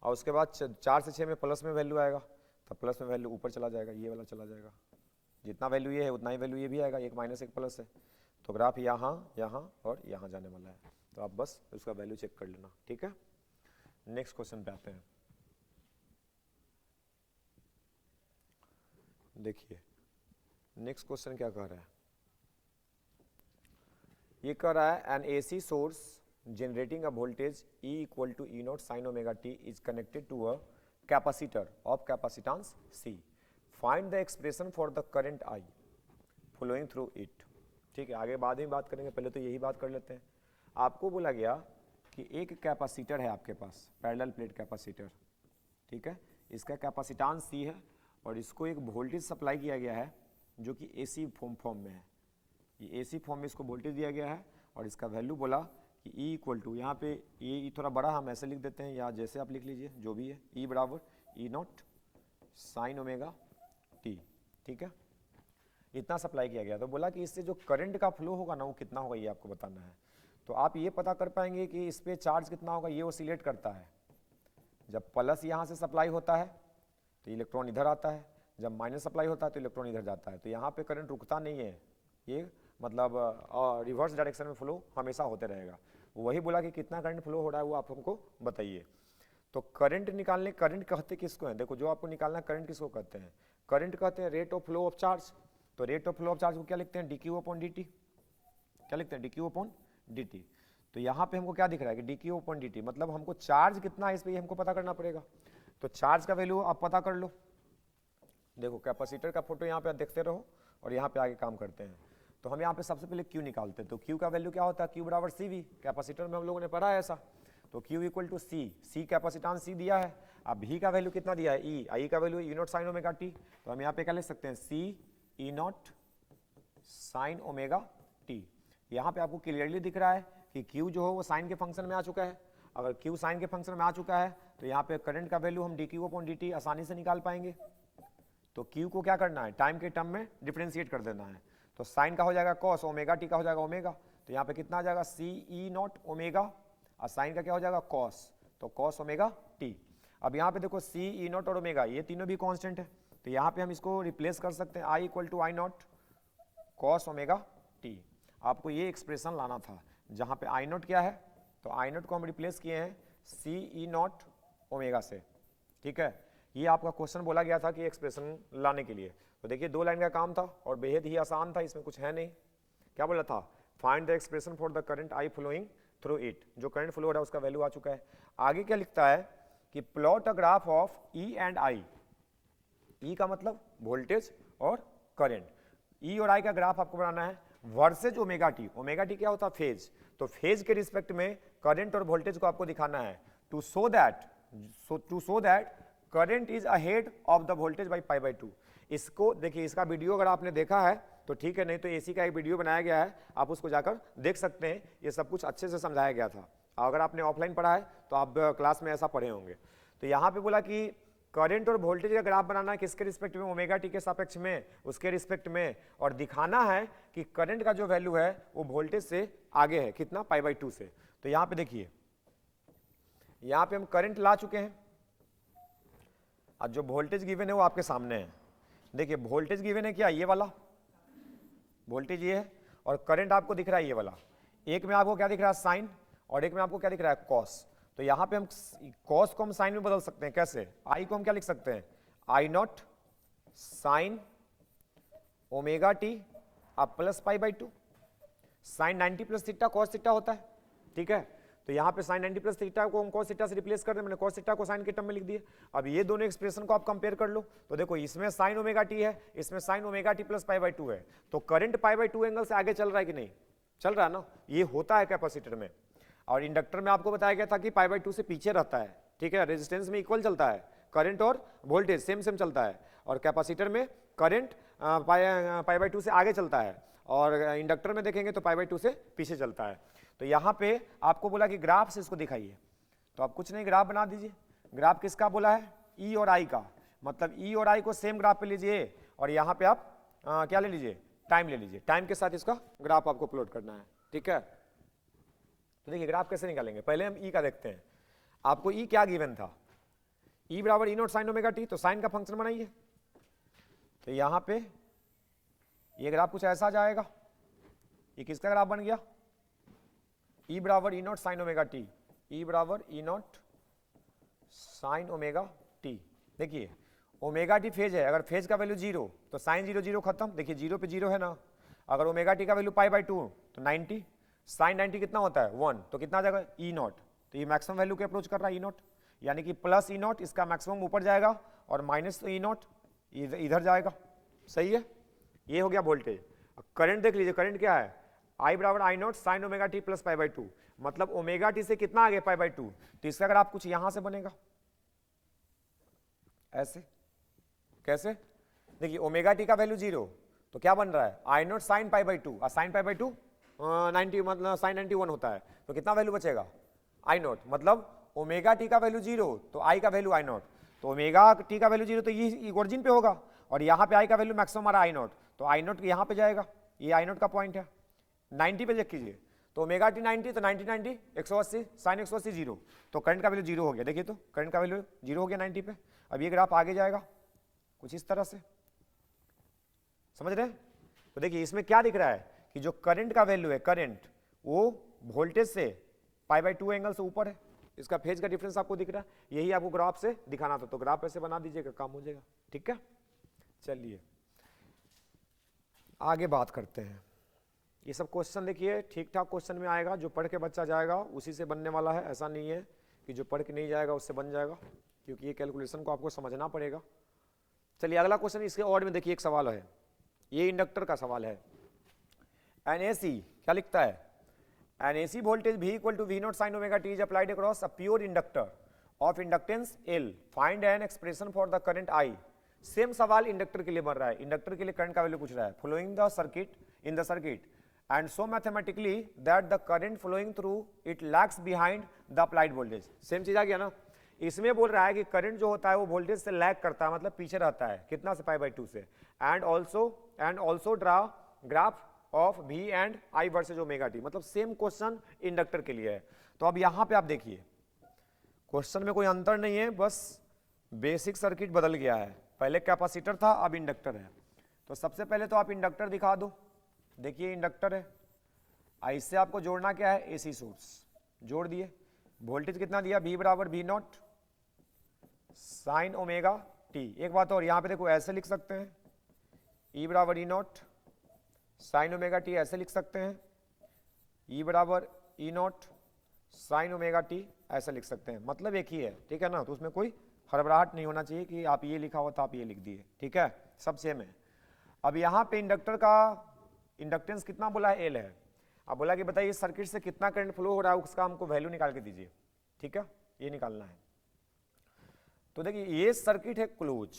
S1: और उसके बाद 4 से 6 में प्लस में वैल्यू आएगा, तो प्लस में वैल्यू ऊपर चला जाएगा, ये वाला चला जाएगा, जितना वैल्यू ये है उतना ही वैल्यू ये भी आएगा, एक माइनस एक प्लस है, तो ग्राफ यहाँ यहाँ और यहाँ जाने वाला है, तो आप बस उसका वैल्यू चेक कर लेना, ठीक है। नेक्स्ट क्वेश्चन पे आते हैं। देखिए नेक्स्ट क्वेश्चन क्या कह रहा है, ये कह रहा है N AC source generating a voltage E equal to E naught sin omega t is connected to a capacitor of capacitance C. Find the expression for the current I flowing through it. ठीक है, आगे बाद में बात करेंगे, पहले तो यही बात कर लेते हैं। आपको बोला गया कि एक कैपेसिटर है आपके पास, पैरेलल प्लेट कैपेसिटर, ठीक है, इसका कैपेसिटेंस C है, और इसको एक वोल्टेज सप्लाई किया गया है जो कि AC फॉर्म में है, ये AC फॉर्म में इसको वोल्टेज दिया गया है, और इसका वैल्यू बोला कि E इक्वल टू, यहाँ पे ये थोड़ा बड़ा हम ऐसे लिख देते हैं, या जैसे आप लिख लीजिए जो भी है, E बराबर E not sign omega T, ठीक है, इतना सप्लाई किया गया। तो बोला कि इससे जो करंट का फ्लो होगा ना वो कितना होगा ये आपको बताना है। तो आप ये पता कर पाएंगे कि इस पर चार्ज कितना होगा, ये ओसिलेट करता है, जब प्लस यहाँ से सप्लाई होता है तो इलेक्ट्रॉन इधर आता है, जब माइनस सप्लाई होता है तो इलेक्ट्रॉन इधर जाता है, तो यहाँ पे करंट रुकता नहीं है, ये मतलब रिवर्स डायरेक्शन में फ्लो हमेशा होते रहेगा। वही बोला कि कितना करंट फ्लो हो रहा है वो आप हमको बताइए। तो करंट निकालने, करंट कहते किसको हैं, देखो जो आपको निकालना करंट किसको कहते हैं, करंट कहते हैं rate of flow of charge. तो rate of flow of charge को क्या लिखते हैं, dq अपॉन dt, क्या लिखते हैं, dq अपॉन dt। तो यहाँ पे हमको क्या दिख रहा है कि dq अपॉन dt, मतलब हमको चार्ज कितना है इस पर हमको पता करना पड़ेगा। तो चार्ज का वैल्यू आप पता कर लो, देखो कैपेसिटर का फोटो यहाँ पे देखते रहो और यहाँ पे आगे काम करते हैं। तो हम यहाँ पे सबसे पहले Q निकालते हैं, तो Q का वैल्यू क्या होता है, Q बराबर CV, कैपेसिटर में हम लोगों ने पढ़ा है ऐसा। तो Q equal to C capacitance C दिया है, अब V का वैल्यू कितना दिया है, E, I का value E not sine omega t, तो हम यहाँ पे क्या लिख सकते हैं, C E not sign omega T. यहाँ पे आपको क्लियरली दिख रहा है कि Q जो हो वो साइन के फंक्शन में आ चुका है। अगर Q साइन के फंक्शन में आ चुका है तो यहाँ पे करंट का वैल्यू हम dQ/dt आसानी से निकाल पाएंगे। तो Q को क्या करना है, टाइम के टर्म में डिफ्रेंशिएट कर देना है। तो साइन का हो जाएगा कॉस, ओमेगा टी का हो जाएगा ओमेगा। तो यहाँ पे कितना आ जाएगा CE0 ओमेगा, और साइन का क्या हो जाएगा कॉस, तो कॉस ओमेगा टी। अब यहाँ पे देखो CE0 और ओमेगा ये तीनों भी कांस्टेंट है, तो यहाँ पे हम इसको रिप्लेस कर सकते हैं I = I0 cos omega T. आपको ये एक्सप्रेशन लाना था जहाँ पे I0 क्या है, तो I0 को हम रिप्लेस किए हैं CE0 ओमेगा से। ठीक है, ये आपका क्वेश्चन बोला गया था कि एक्सप्रेशन लाने के लिए। तो देखिए 2 लाइन का काम था और बेहद ही आसान था, इसमें कुछ है नहीं। क्या बोला था, find the expression for the current I flowing through it. जो करंट फ्लो हो रहा है उसका वैल्यू आ चुका है। आगे क्या लिखता है कि plot a graph of E and I। E का मतलब वोल्टेज और करंट, E और I का ग्राफ आपको बनाना है versus omega T. Omega T क्या होता है, फेज। तो फेज के रिस्पेक्ट में करंट और वोल्टेज को आपको दिखाना है to show that current is ahead of the voltage by π/2। इसको देखिए, इसका वीडियो अगर आपने देखा है तो ठीक है, नहीं तो एसी का एक वीडियो बनाया गया है, आप उसको जाकर देख सकते हैं। ये सब कुछ अच्छे से समझाया गया था। अगर आपने ऑफलाइन पढ़ा है तो आप क्लास में ऐसा पढ़े होंगे। तो यहाँ पे बोला कि करंट और वोल्टेज का ग्राफ बनाना है किसके रिस्पेक्ट में, ओमेगा टी के सापेक्ष में, उसके रिस्पेक्ट में, और दिखाना है कि करंट का जो वैल्यू है वो वोल्टेज से आगे है, कितना π/2 से। तो यहाँ पे देखिए, यहाँ पे हम करंट ला चुके हैं और जो वोल्टेज गिवन है वो आपके सामने है। देखिए वोल्टेज गिवन है क्या, ये वाला वोल्टेज ये है, और करंट आपको दिख रहा है ये वाला। एक में आपको क्या दिख रहा है, साइन, और एक में आपको क्या दिख रहा है, कॉस। तो यहाँ पे हम कॉस को हम साइन में बदल सकते हैं। कैसे, आई को हम क्या लिख सकते हैं, I0 साइन ओमेगा टी अब plus π/2। Sine 90 plus theta cos theta होता है। ठीक है, तो यहाँ पे साइन 90 प्लस थीटा को हम कॉस थीटा से रिप्लेस कर दें, मैंने कॉस थीटा को साइन के टर्म में लिख दिया। अब ये दोनों एक्सप्रेशन को आप कंपेयर कर लो, तो देखो इसमें साइन ओमेगा टी है, इसमें साइन ओमेगा टी प्लस π/2 है। तो करंट π/2 एंगल से आगे चल रहा है कि नहीं, चल रहा है ना। ये होता है कैपेसिटर में, और इंडक्टर में आपको बताया गया था कि π/2 से पीछे रहता है। ठीक है, रेजिस्टेंस में इक्वल चलता है, करंट और वोल्टेज सेम चलता है, और कैपेसिटर में करंट π/2 से आगे चलता है, और इंडक्टर में देखेंगे तो π/2 से पीछे चलता है। तो यहाँ पे आपको बोला कि ग्राफ से इसको दिखाइए, तो आप कुछ नहीं, ग्राफ बना दीजिए। ग्राफ किसका बोला है, E और I का, मतलब E और I को सेम ग्राफ पे लीजिए, और यहाँ पे आप क्या ले लीजिए, टाइम ले लीजिए। टाइम के साथ इसका ग्राफ आपको प्लॉट करना है। ठीक है, तो देखिए ग्राफ कैसे निकालेंगे, पहले हम E का देखते हैं। आपको E क्या गिवन था, E बराबर E0 साइन ओमेगा टी, तो साइन का फंक्शन बनाइए। तो यहाँ पे ये ग्राफ कुछ ऐसा जाएगा। ये किसका ग्राफ बन गया, E बराबर E0 sign omega T, E बराबर E0 साइन ओमेगा टी। देखिए ओमेगा टी फेज है, अगर फेज का वैल्यू 0 तो साइन 0 0 खत्म। देखिए 0 पे 0 है ना। अगर ओमेगा टी का वैल्यू π/2 तो 90, साइन 90 कितना होता है 1, तो कितना आ जाएगा E0। तो ये मैक्सिमम वैल्यू के अप्रोच कर रहा है E0, यानी कि प्लस E0, इसका मैक्सिमम ऊपर जाएगा, और माइनस E0 इधर जाएगा। सही है, ये हो गया वोल्टेज। करंट देख लीजिए, करंट क्या है, I बराबर I0 sine omega T plus π/2, मतलब ओमेगा टी से कितना आगे π/2। तो इसका अगर आप कुछ यहां से बनेगा ऐसे, कैसे, देखिए ओमेगा टी का वैल्यू 0, तो क्या बन रहा है I0 साइन π/2, और साइन π/2 90, मतलब साइन 91 होता है, तो कितना वैल्यू बचेगा I0, मतलब ओमेगा टी का वैल्यू 0 तो I का वैल्यू I0, तो ओमेगा टी का वैल्यू 0 तो ये ओरिजिन पे होगा, और यहाँ पे I का वैल्यू मैक्सिमम आ रहा है I0, तो I0 यहाँ पे जाएगा, ये I0 का पॉइंट है। 90 पे चेक कीजिए, तो ओमेगा टी 90, तो 90 90 180, साइन 180 0, तो करंट का वैल्यू 0 हो गया। देखिए तो करंट का वैल्यू 0 हो गया 90 पे। अब ये ग्राफ आगे जाएगा कुछ इस तरह से, समझ रहे हैं। तो देखिए इसमें क्या दिख रहा है कि जो करंट का वैल्यू है, करंट वो वोल्टेज से π/2 एंगल से ऊपर है, इसका फेज का डिफरेंस आपको दिख रहा है। यही आपको ग्राफ से दिखाना था, तो ग्राफ ऐसे बना दीजिएगा, काम हो जाएगा। ठीक है, चलिए आगे बात करते हैं। ये सब क्वेश्चन देखिए ठीक ठाक क्वेश्चन में आएगा, जो पढ़ के बच्चा जाएगा उसी से बनने वाला है। ऐसा नहीं है कि जो पढ़ के नहीं जाएगा उससे बन जाएगा, क्योंकि ये कैलकुलेशन को आपको समझना पड़ेगा। चलिए अगला क्वेश्चन, इसके और में देखिए एक सवाल है, ये इंडक्टर का सवाल है। NAC क्या लिखता है, NAC voltage V = V0 sin omega t is applied across a pure inductor of inductance L. Find an expression for the current I. Same सवाल इंडक्टर के लिए बन रहा है, इंडक्टर के लिए करंट का वैल्यू पूछ रहा है। Following the circuit in the circuit, and so mathematically that the current flowing through it lags behind the applied voltage. Same चीज आ गया ना, इसमें बोल रहा है कि करंट जो होता है वो वोल्टेज से लैग करता है, मतलब पीछे रहता है, कितना से π/2 से, and also draw graph of V and I versus omega T, मतलब सेम क्वेश्चन इंडक्टर के लिए है। तो अब यहां पे आप देखिए क्वेश्चन में कोई अंतर नहीं है, बस बेसिक सर्किट बदल गया है, पहले कैपेसिटर था अब इंडक्टर है। तो सबसे पहले तो आप इंडक्टर दिखा दो, देखिए इंडक्टर है, इससे आपको जोड़ना क्या है, एसी सोर्स, जोड़ दिए, वोल्टेज कितना दिया, V बराबर V0 साइन ओमेगा टी। एक बात और, यहां पे देखो ऐसे लिख सकते हैं, E बराबर E0 साइन ओमेगा टी, ऐसे लिख सकते हैं, E बराबर E0 साइन ओमेगा टी, ऐसे लिख सकते हैं, मतलब एक ही है, ठीक है ना। तो उसमें कोई हड़बड़ाहट नहीं होना चाहिए कि आप ये लिखा हो तो आप ये लिख दिए, ठीक है, सब सेम है। अब यहाँ पे इंडक्टर का इंडक्टेंस कितना बोला है, एल है। अब बोला कि बताइए सर्किट से कितना करंट फ्लो हो रहा है, उसका हमको वैल्यू निकाल के दीजिए, ठीक है, ये निकालना है। तो देखिए ये सर्किट है क्लोज,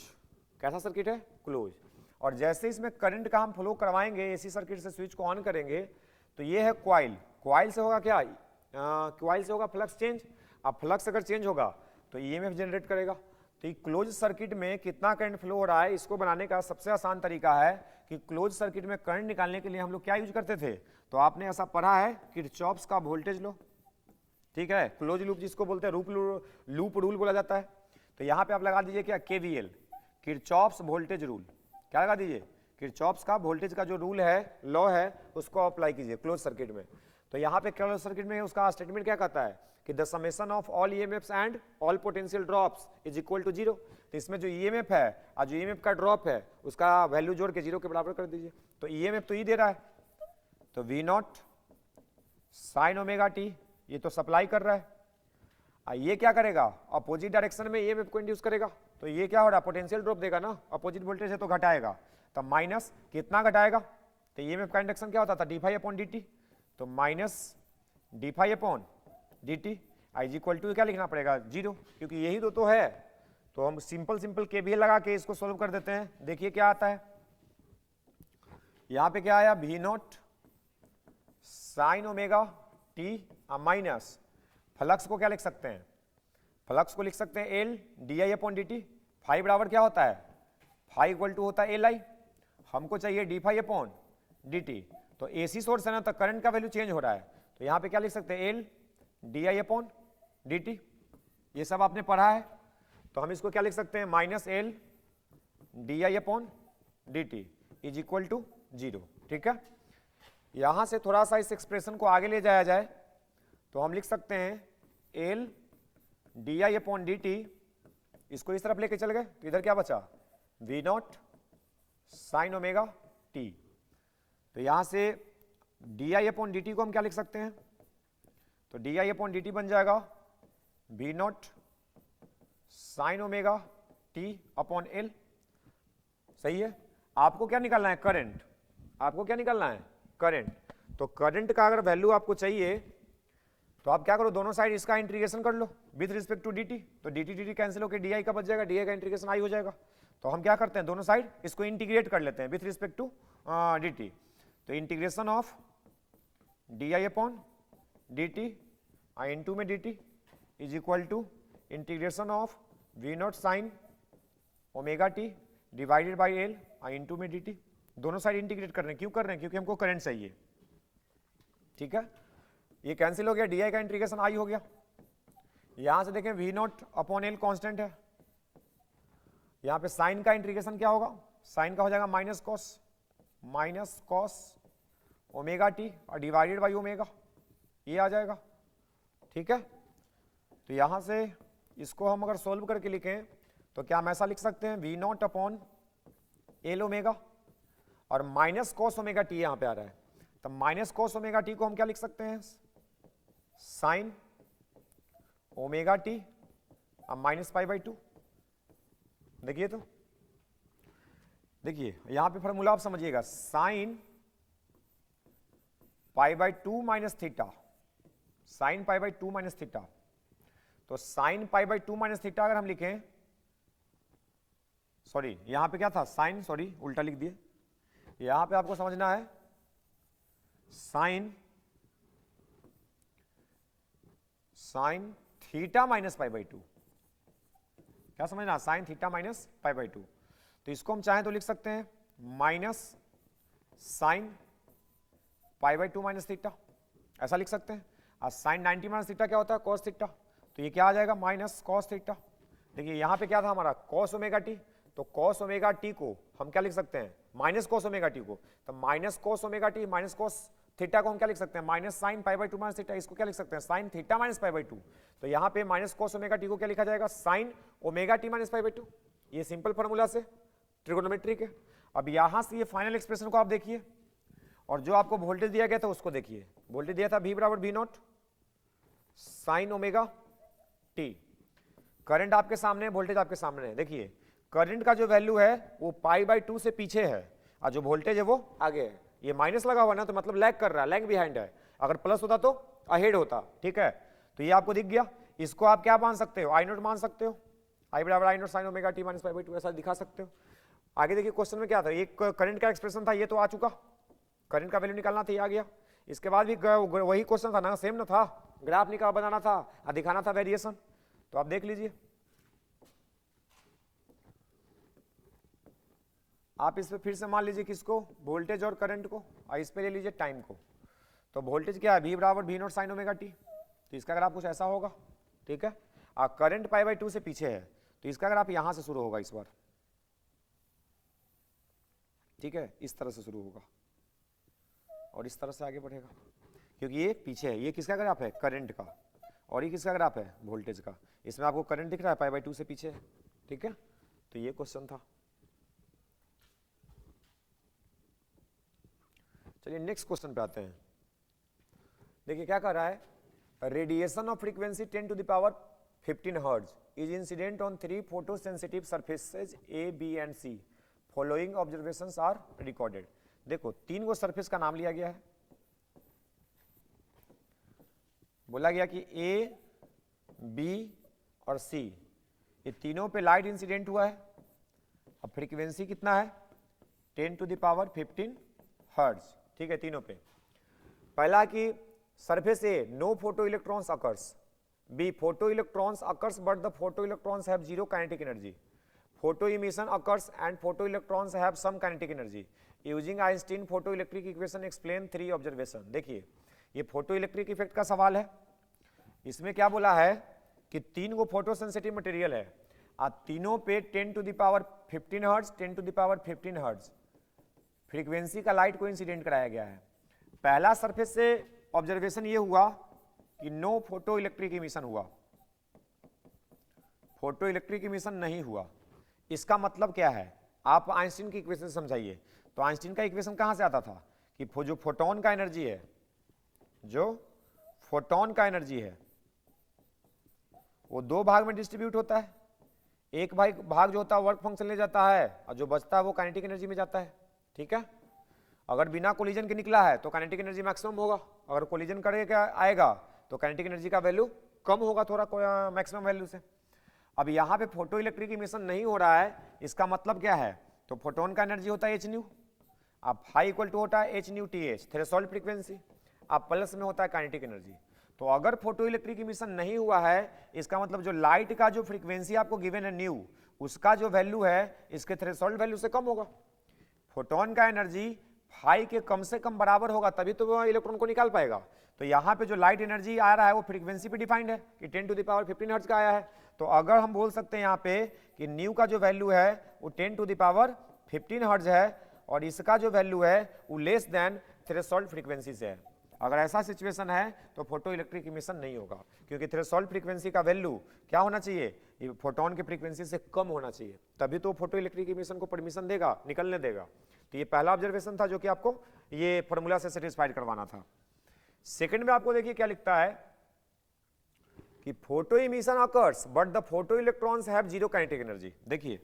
S1: कैसा सर्किट है, क्लोज, और जैसे इसमें करंट का हम फ्लो करवाएंगे, एसी सर्किट से स्विच को ऑन करेंगे, तो ये है क्वाइल, क्वाइल से होगा क्या, क्वाइल से होगा फ्लक्स चेंज। अब फ्लक्स अगर चेंज होगा तो ईएमएफ जनरेट करेगा। तो क्लोज सर्किट में कितना करंट फ्लो हो रहा है, इसको बनाने का सबसे आसान तरीका है कि क्लोज सर्किट में करंट निकालने के लिए हम लोग क्या यूज करते थे, तो आपने ऐसा पढ़ा है किरचॉफ्स का वोल्टेज लो, ठीक है, क्लोज लूप जिसको बोलते हैं, लूप रूल बोला जाता है। तो यहाँ पे आप लगा दीजिए क्या, केवीएल, किरचॉफ्स वोल्टेज रूल, क्या लगा दीजिए, किरचॉफ्स का वोल्टेज का जो रूल है, लॉ है, उसको अप्लाई कीजिए क्लोज सर्किट में। तो यहाँ पे क्लोज सर्किट में उसका स्टेटमेंट क्या कहता है कि the summation of all EMFs and all potential drops is equal to 0। तो इसमें जो ईएमएफ है और जो ईएमएफ का ड्रॉप है उसका वैल्यू जोड़ के 0 के बराबर कर दीजिए। तो ईएमएफ तो ये दे रहा है, तो V0 साइन ओमेगा टी, ये तो सप्लाई कर रहा है, ये क्या करेगा, अपोजिट डायरेक्शन में ईएमएफ को इंड्यूस करेगा। तो ये क्या हो रहा है, पोटेंशियल ड्रॉप देगा ना, अपोजिट वोल्टेज है तो घटाएगा, तो माइनस कितना घटाएगा, तो ईएमएफ का इंडक्शन क्या होता था, d∅/dt, तो minus d∅/dt is equal to क्या लिखना पड़ेगा, 0, क्योंकि यही तो है। तो हम सिंपल केवीएल लगा के इसको सोल्व कर देते हैं, देखिए क्या आता है। यहां पे क्या आया, V0 sine omega t minus, flux को क्या लिख सकते हैं, फ्लक्स को लिख सकते हैं L di/dt। फाई बराबर क्या होता है, फाई इक्वल टू होता है Li, हमको चाहिए d∅/dt। तो एसी सोर्स है ना, तो करंट का वैल्यू चेंज हो रहा है, तो यहाँ पे क्या लिख सकते हैं, L di/dt, ये सब आपने पढ़ा है। तो हम इसको क्या लिख सकते हैं, minus L di/dt is equal to 0, ठीक है। यहां से थोड़ा सा इस एक्सप्रेशन को आगे ले जाया जाए तो हम लिख सकते हैं L di/dt, इसको इस तरफ लेके चल गए तो इधर क्या बचा, V0 साइन ओमेगा टी। तो यहां से di/dt को हम क्या लिख सकते हैं, तो di/dt बन जाएगा V0 sine omega T upon L, सही है। आपको क्या निकालना है, करंट, आपको क्या निकालना है, करंट। तो करंट का अगर वैल्यू आपको चाहिए तो आप क्या करो, दोनों साइड इसका इंटीग्रेशन कर लो विद रिस्पेक्ट टू dt, तो dt कैंसिल होकर di का बच जाएगा, di का इंटीग्रेशन i हो जाएगा। तो हम क्या करते हैं, दोनों साइड इसको इंटीग्रेट कर लेते हैं विद रिस्पेक्ट टू dt। तो इंटीग्रेशन ऑफ di/dt इनटू में dt is equal to integration of V0 sine omega t divided by L into में dt। दोनों साइड इंटीग्रेट कर रहे हैं, क्यों कर रहे हैं, क्योंकि हमको करंट चाहिए, ठीक है। ये कैंसिल हो गया, di का इंटीग्रेशन i हो गया। यहां से देखें V0 अपॉन L कांस्टेंट है, यहां पे साइन का इंटीग्रेशन क्या होगा, साइन का हो जाएगा माइनस कॉस ओमेगा टी और डिवाइडेड बाई ओमेगा, ये आ जाएगा, ठीक है। तो यहां से इसको हम अगर सोल्व करके लिखें तो क्या हम ऐसा लिख सकते हैं, V0 अपॉन L ओमेगा और माइनस कॉस ओमेगा टी यहां पे आ रहा है, तो माइनस कॉस ओमेगा टी को हम क्या लिख सकते हैं, साइन ओमेगा टी माइनस π/2। देखिए तो देखिए यहां पे फॉर्मूला आप समझिएगा, sine π/2 minus theta, sine π/2 minus theta. तो साइन π/2 माइनस थीटा अगर हम लिखें, सॉरी यहां पे क्या था, साइन, सॉरी उल्टा लिख दिए। यहां पे आपको समझना है sine theta minus pi by to, क्या समझना, sine theta minus pi by to. तो इसको हम चाहें तो लिख सकते हैं minus sine pi by to minus theta, ऐसा लिख सकते हैं। और साइन 90 माइनस थीटा क्या होता है, कॉस थीटा, तो ये क्या आ जाएगा माइनस कॉस थीटा। देखिए यहाँ पे क्या था हमारा कॉस ओमेगा टी, तो कॉस ओमेगा टी को हम क्या लिख सकते हैं माइनस कॉस ओमेगा टी को, तो minus cos omega t minus cos theta को हम क्या लिख सकते हैं minus sine pi by to minus theta, इसको क्या लिख सकते हैं sine theta minus pi by to. तो यहाँ पे माइनस कॉस ओमेगा टी को क्या लिखा जाएगा sign omega t minus pi by to, ये सिंपल फॉर्मूला से ट्रिगोनोमेट्री के। अब यहाँ से ये फाइनल एक्सप्रेशन को आप देखिए, और जो आपको वोल्टेज दिया गया था उसको देखिए, वोल्टेज दिया था V बराबर V not sign omega T, current आपके सामने है, वोल्टेज आपके सामने है। देखिए करंट का जो वैल्यू है वो पाई बाई टू से पीछे है, और जो वोल्टेज है वो आगे है। ये माइनस लगा हुआ ना, तो मतलब लैग कर रहा है, लैग बिहाइंड है, अगर प्लस होता तो अहेड होता, ठीक है। तो ये आपको दिख गया, इसको आप क्या मान सकते हो आई नोट मान सकते हो, आई बराबर I naught sine omega t minus pi by two, ऐसा दिखा सकते हो। आगे देखिए क्वेश्चन में क्या था, एक करंट का एक्सप्रेशन था, ये तो आ चुका, करंट का वैल्यू निकालना था, ये आ गया। इसके बाद भी वही क्वेश्चन था ना, सेम ना था, ग्राफ निकाल बनाना था और दिखाना था वेरिएशन, तो आप देख लीजिए। आप इस पे फिर से मान लीजिए किसको, वोल्टेज और करंट को, और इस पे ले लीजिए टाइम को। तो वोल्टेज क्या है V बराबर V not sign omega T, तो इसका ग्राफ कुछ ऐसा होगा, ठीक है। और करंट पाई बाई टू से पीछे है, तो इसका ग्राफ यहां से शुरू होगा इस बार, ठीक है, इस तरह से शुरू होगा और इस तरह से आगे बढ़ेगा, क्योंकि ये पीछे है। ये किसका ग्राफ है करंट का, और ये किसका ग्राफ है वोल्टेज का। इसमें आपको करंट दिख रहा है पाई बाई टू से पीछे है, ठीक है। तो ये क्वेश्चन था। चलिए नेक्स्ट क्वेश्चन पे आते हैं। देखिए क्या कर रहा है, radiation of frequency 10 to the power 15 hertz is incident on 3 photo sensitive surfaces A B and C, following observations are recorded. देखो 3 गो सरफेस का नाम लिया गया है, बोला गया कि ए बी और सी, ये तीनों पे लाइट इंसिडेंट हुआ है। अब फ्रीक्वेंसी कितना है 10 टू द पावर 15 हर्ट्ज, ठीक है, तीनों पे। पहला कि surface A no photo electrons occurs, B photo electrons occurs but the photo electrons have zero kinetic energy, photo emission occurs and photo electrons have some kinetic energy, using Einstein photo electric equation explain 3 observation. देखिए ये photo electric effect का सवाल है, इसमें क्या बोला है कि 3 गो फोटो सेंसिटिव मटेरियल है, और तीनों पे 10 to the power 15 hertz 10 to the power 15 hertz frequency का लाइट को इंसिडेंट कराया गया है। पहला सरफेस से ऑब्जर्वेशन ये हुआ कि नो फोटो इलेक्ट्रिक इमिशन हुआ, फोटो इलेक्ट्रिक इमिशन नहीं हुआ। इसका मतलब क्या है, आप आइंस्टीन की इक्वेशन समझाइए। तो आइंस्टीन का इक्वेशन कहां से आता था कि जो फोटोन का एनर्जी है, जो फोटोन का एनर्जी है वो 2 भाग में डिस्ट्रीब्यूट होता है, एक भाग जो होता है वर्क फंक्शन ले जाता है, और जो बचता है वो काइनेटिक एनर्जी में जाता है, ठीक है। अगर बिना कोलिजन के निकला है तो काइनेटिक एनर्जी मैक्सिमम होगा, अगर कोलिजन करके आएगा तो काइनेटिक एनर्जी का वैल्यू कम होगा थोड़ा मैक्सिमम वैल्यू से। अब यहाँ पे फोटो इलेक्ट्रिक इमिशन नहीं हो रहा है, इसका मतलब क्या है, तो फोटोन का एनर्जी होता है एच न्यू, अब फाई इक्वल टू होता है H new T H threshold frequency, अब प्लस में होता है काइनेटिक एनर्जी। तो अगर फोटो इलेक्ट्रिक इमिशन नहीं हुआ है, इसका मतलब जो लाइट का जो फ्रीक्वेंसी आपको गिवन है न्यू, उसका जो वैल्यू है इसके थ्रेशोल्ड वैल्यू से कम होगा। फोटोन का एनर्जी फाई के कम से कम बराबर होगा, तभी तो वो इलेक्ट्रॉन को निकाल पाएगा। तो यहाँ पे जो लाइट एनर्जी आ रहा है वो फ्रीक्वेंसी पे डिफाइंड है कि 10 टू द पावर 15 हर्ट्ज का आया है। तो अगर हम बोल सकते हैं यहाँ पे कि न्यू का जो वैल्यू है वो 10 टू द पावर 15 हर्ट्ज है, और इसका जो वैल्यू है वो लेस देन थ्रेशोल्ड फ्रीक्वेंसी से है। अगर ऐसा सिचुएशन है तो फोटो इलेक्ट्रिक इमिशन नहीं होगा, क्योंकि थ्रेशोल्ड फ्रीक्वेंसी का वैल्यू क्या होना चाहिए, ये फोटोन की फ्रीक्वेंसी से कम होना चाहिए, तभी तो फोटो इलेक्ट्रिक इमिशन को परमिशन देगा, निकलने देगा। तो ये पहला ऑब्जर्वेशन था जो कि आपको ये फॉर्मूला से सेटिस्फाइड करवाना था। सेकंड में आपको देखिए क्या लिखता है कि photo emission occurs but the photo electrons have zero kinetic energy. देखिए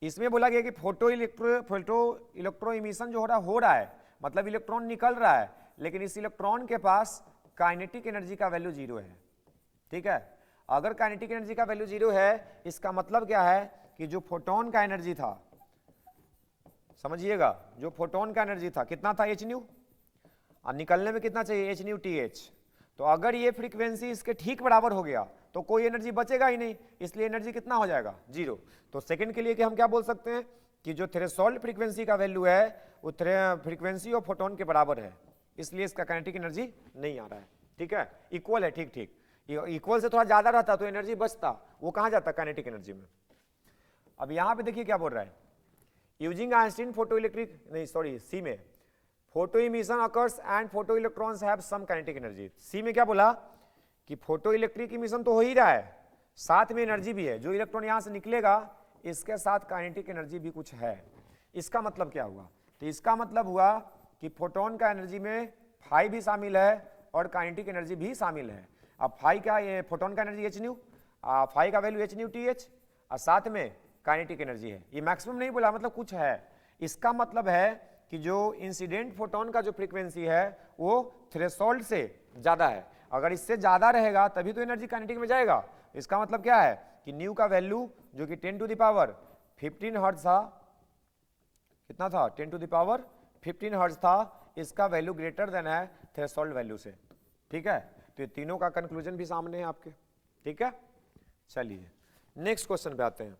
S1: इसमें बोला गया कि फोटो इलेक्ट्रो इमिशन जो हो रहा है मतलब इलेक्ट्रॉन निकल रहा है, लेकिन इस इलेक्ट्रॉन के पास काइनेटिक एनर्जी का वैल्यू 0 है, ठीक है। अगर काइनेटिक एनर्जी का वैल्यू 0 है, इसका मतलब क्या है कि जो फोटोन का एनर्जी था, समझिएगा, जो फोटोन का एनर्जी था कितना था एच न्यू, और निकलने में कितना चाहिए, एच न्यू टी एच। तो अगर ये फ्रीक्वेंसी इसके ठीक बराबर हो गया तो कोई एनर्जी बचेगा ही नहीं, इसलिए एनर्जी कितना हो जाएगा, जीरो। तो सेकंड के लिए कि हम क्या बोल सकते हैं कि जो थ्रेशोल्ड फ्रीक्वेंसी का वैल्यू है वो फ्रीक्वेंसी ऑफ फोटोन के बराबर है, इसलिए इसका काइनेटिक एनर्जी नहीं आ रहा है, ठीक है, इक्वल है, ठीक ठीक। इक्वल से थोड़ा ज्यादा रहता तो एनर्जी बचता, वो कहां जाता, काइनेटिक एनर्जी में। अब यहां पे देखिए क्या बोल रहा है, यूजिंग आइंस्टीन फोटो इलेक्ट्रिक, नहीं सॉरी सी में, photo emission occurs and photo electrons have some kinetic energy. C में क्या बोला कि फोटो इलेक्ट्रिक इमिशन तो हो ही रहा है, साथ में एनर्जी भी है, जो इलेक्ट्रॉन यहां से निकलेगा इसके साथ काइनेटिक एनर्जी भी कुछ है। इसका मतलब क्या हुआ, तो इसका मतलब हुआ कि फोटोन का एनर्जी में फाई भी शामिल है और काइनेटिक एनर्जी भी शामिल है। अब फाई क्या, ये फोटोन का एनर्जी एच न्यू, फाई का value H new T H, और साथ में काइनेटिक एनर्जी है। ये मैक्सिमम नहीं बोला, मतलब कुछ है। इसका मतलब है कि जो इंसिडेंट फोटोन का जो फ्रीक्वेंसी है वो थ्रेशोल्ड से ज्यादा है, अगर इससे ज्यादा रहेगा तभी तो एनर्जी काइनेटिक में जाएगा। इसका मतलब क्या है कि न्यू का वैल्यू जो कि 10 टू द पावर 15 हर्ट्ज था, कितना था, 10 टू द पावर 15 हर्ट्ज था, इसका वैल्यू ग्रेटर देन है थ्रेशोल्ड वैल्यू से, ठीक है। तो ये तीनों का कंक्लूजन भी सामने है आपके, ठीक है। चलिए नेक्स्ट क्वेश्चन पे आते हैं।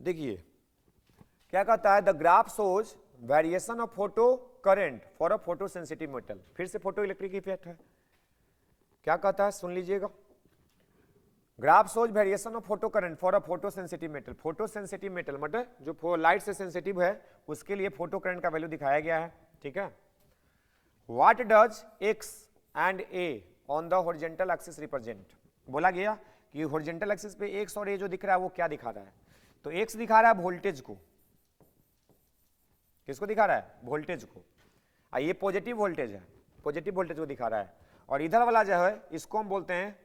S1: देखिए क्या कहता है, the graph shows variation of photo current for a photo sensitive metal. फिर से फोटो इलेक्ट्रिक इफेक्ट है, क्या कहता है सुन लीजिएगा। Graph shows variation of photo current for a photo sensitive metal. Photo sensitive metal मतलब जो लाइट से सेंसिटिव है उसके लिए फोटो करंट का वैल्यू दिखाया गया है, ठीक है। What does x and A on the horizontal axis represent. बोला गया कि हॉरिजॉन्टल एक्सिस पे एक्स और ए जो दिख रहा है वो क्या दिखा रहा है, तो एक्स दिखा रहा है वोल्टेज को, किसको दिखा रहा है, वोल्टेज को, ये पॉजिटिव वोल्टेज है, पॉजिटिव वोल्टेज को दिखा रहा है। और इधर वाला जो है इसको हम बोलते हैं,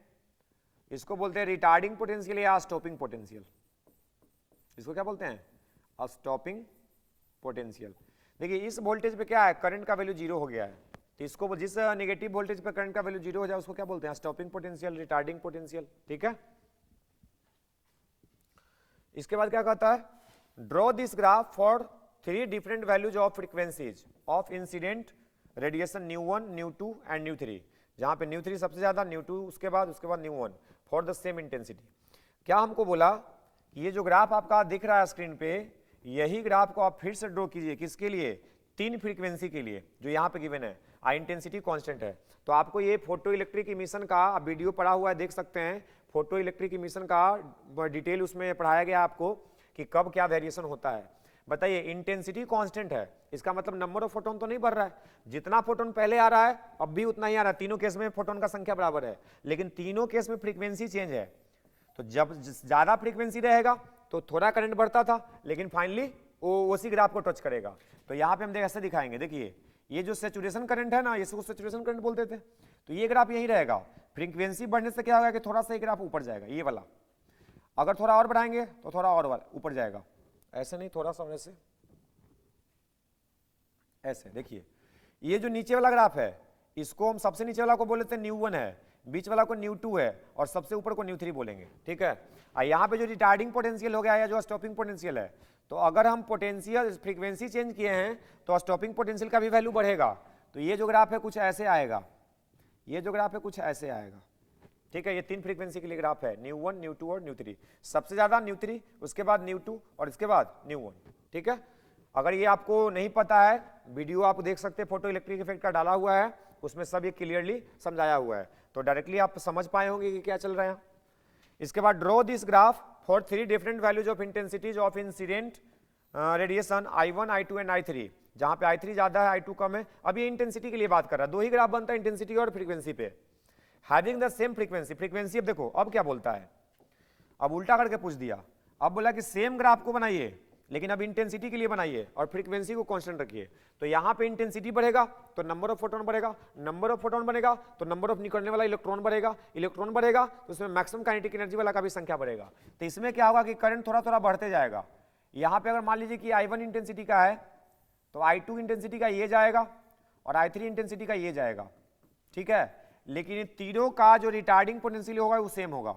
S1: इसको बोलते हैं रिटार्डिंग पोटेंशियल या स्टॉपिंग पोटेंशियल। इसको क्या बोलते हैं, स्टॉपिंग पोटेंशियल। देखिए इस वोल्टेज पे क्या है, करंट का वैल्यू जीरो हो गया है, तो इसको जिस नेगेटिव वोल्टेज पे करंट का वैल्यू जीरो हो जाए उसको क्या बोलते हैं, स्टॉपिंग पोटेंशियल, रिटार्डिंग पोटेंशियल, ठीक है। इसके बाद क्या कहता है, draw this graph for 3 different values of frequencies of incident radiation nu, nu and nu, जहां पे न्यू3 सबसे ज्यादा, न्यू2 उसके बाद nu for the same intensity. क्या हमको बोला, ये जो ग्राफ आपका दिख रहा है स्क्रीन पे, यही ग्राफ को आप फिर से ड्रॉ कीजिए, किसके लिए, 3 फ्रीक्वेंसी के लिए जो यहाँ पे गिवन है, इंटेंसिटी कांस्टेंट है। तो आपको ये फोटो इलेक्ट्रिक इमिशन का वीडियो पढ़ा हुआ है, देख सकते हैं, फोटो इलेक्ट्रिक इमिशन का डिटेल उसमें पढ़ाया गया आपको कि कब क्या वेरिएशन होता है। बताइए इंटेंसिटी कांस्टेंट है, इसका मतलब नंबर ऑफ फोटोन तो नहीं बढ़ रहा है, जितना फोटोन पहले आ रहा है अब भी उतना ही आ रहा है, तीनों केस में फोटोन का संख्या बराबर है, लेकिन तीनों केस में फ्रीक्वेंसी चेंज है। तो जब ज्यादा फ्रीक्वेंसी रहेगा तो थोड़ा करंट बढ़ता था, लेकिन फाइनली वो उसी ग्राफ को टच करेगा। तो यहाँ पे हम ऐसे दिखाएंगे, देखिए ये जो सैचुरेशन करंट है ना, इसको सैचुरेशन करंट बोलते थे, तो ये ग्राफ यही रहेगा। फ्रीक्वेंसी बढ़ने से क्या होगा कि थोड़ा सा ये ग्राफ ऊपर जाएगा, ये वाला, अगर थोड़ा और बढ़ाएंगे तो थोड़ा और ऊपर जाएगा, ऐसे नहीं, थोड़ा सा वैसे, ऐसे। देखिए ये जो नीचे वाला ग्राफ है इसको हम सबसे नीचे वाला को बोल लेते हैं न्यू1 है, बीच वाला को न्यू2 है और सबसे ऊपर को न्यू3 बोलेंगे, ठीक है। यहाँ पे जो रिटार्डिंग पोटेंशियल हो गया या जो स्टॉपिंग पोटेंशियल है, तो अगर हम पोटेंशियल फ्रीक्वेंसी चेंज किए हैं तो स्टॉपिंग पोटेंशियल का भी वैल्यू बढ़ेगा। तो ये जो ग्राफ है कुछ ऐसे आएगा, ये जो ग्राफ है कुछ ऐसे आएगा, ठीक है। ये 3 फ्रीक्वेंसी के लिए ग्राफ है, न्यू1, न्यू2 और न्यू3, सबसे ज्यादा न्यू3, उसके बाद न्यू2 और इसके बाद न्यू1, ठीक है। अगर ये आपको नहीं पता है, वीडियो आप देख सकते हैं, फोटो इलेक्ट्रिक इफेक्ट का डाला हुआ है, उसमें सब ये क्लियरली समझाया हुआ है, तो डायरेक्टली आप समझ पाए होंगे कि क्या चल रहा है। इसके बाद draw this graph for 3 different values of intensities of incident radiation I1, I2 and I3, जहां पे I3 ज्यादा है, I2 कम है। अब ये इंटेंसिटी के लिए बात कर रहा है, 2 ही ग्राफ बनता है इंटेंसिटी और फ्रीक्वेंसी पे, having the same frequency. Frequency अब देखो अब क्या बोलता है, अब उल्टा करके पूछ दिया, अब बोला कि सेम ग्राफ को बनाइए लेकिन अब इंटेंसिटी के लिए बनाइए और फ्रीक्वेंसी को कांस्टेंट रखिए। तो यहाँ पे इंटेंसिटी बढ़ेगा तो नंबर ऑफ फोटोन बढ़ेगा, नंबर ऑफ फोटोन बढ़ेगा तो नंबर ऑफ निकलने वाला इलेक्ट्रॉन बढ़ेगा, इलेक्ट्रॉन बढ़ेगा तो उसमें मैक्सिमम काइनेटिक एनर्जी वाला का भी संख्या बढ़ेगा। तो इसमें क्या होगा कि करंट थोड़ा थोड़ा बढ़ते जाएगा। यहाँ पे अगर मान लीजिए कि I1 इंटेंसिटी का है तो I2 इंटेंसिटी का ये जाएगा और I3 इंटेंसिटी का ये जाएगा, ठीक है। लेकिन इन तीनों का जो रिटार्डिंग पोटेंशियल होगा वो सेम होगा,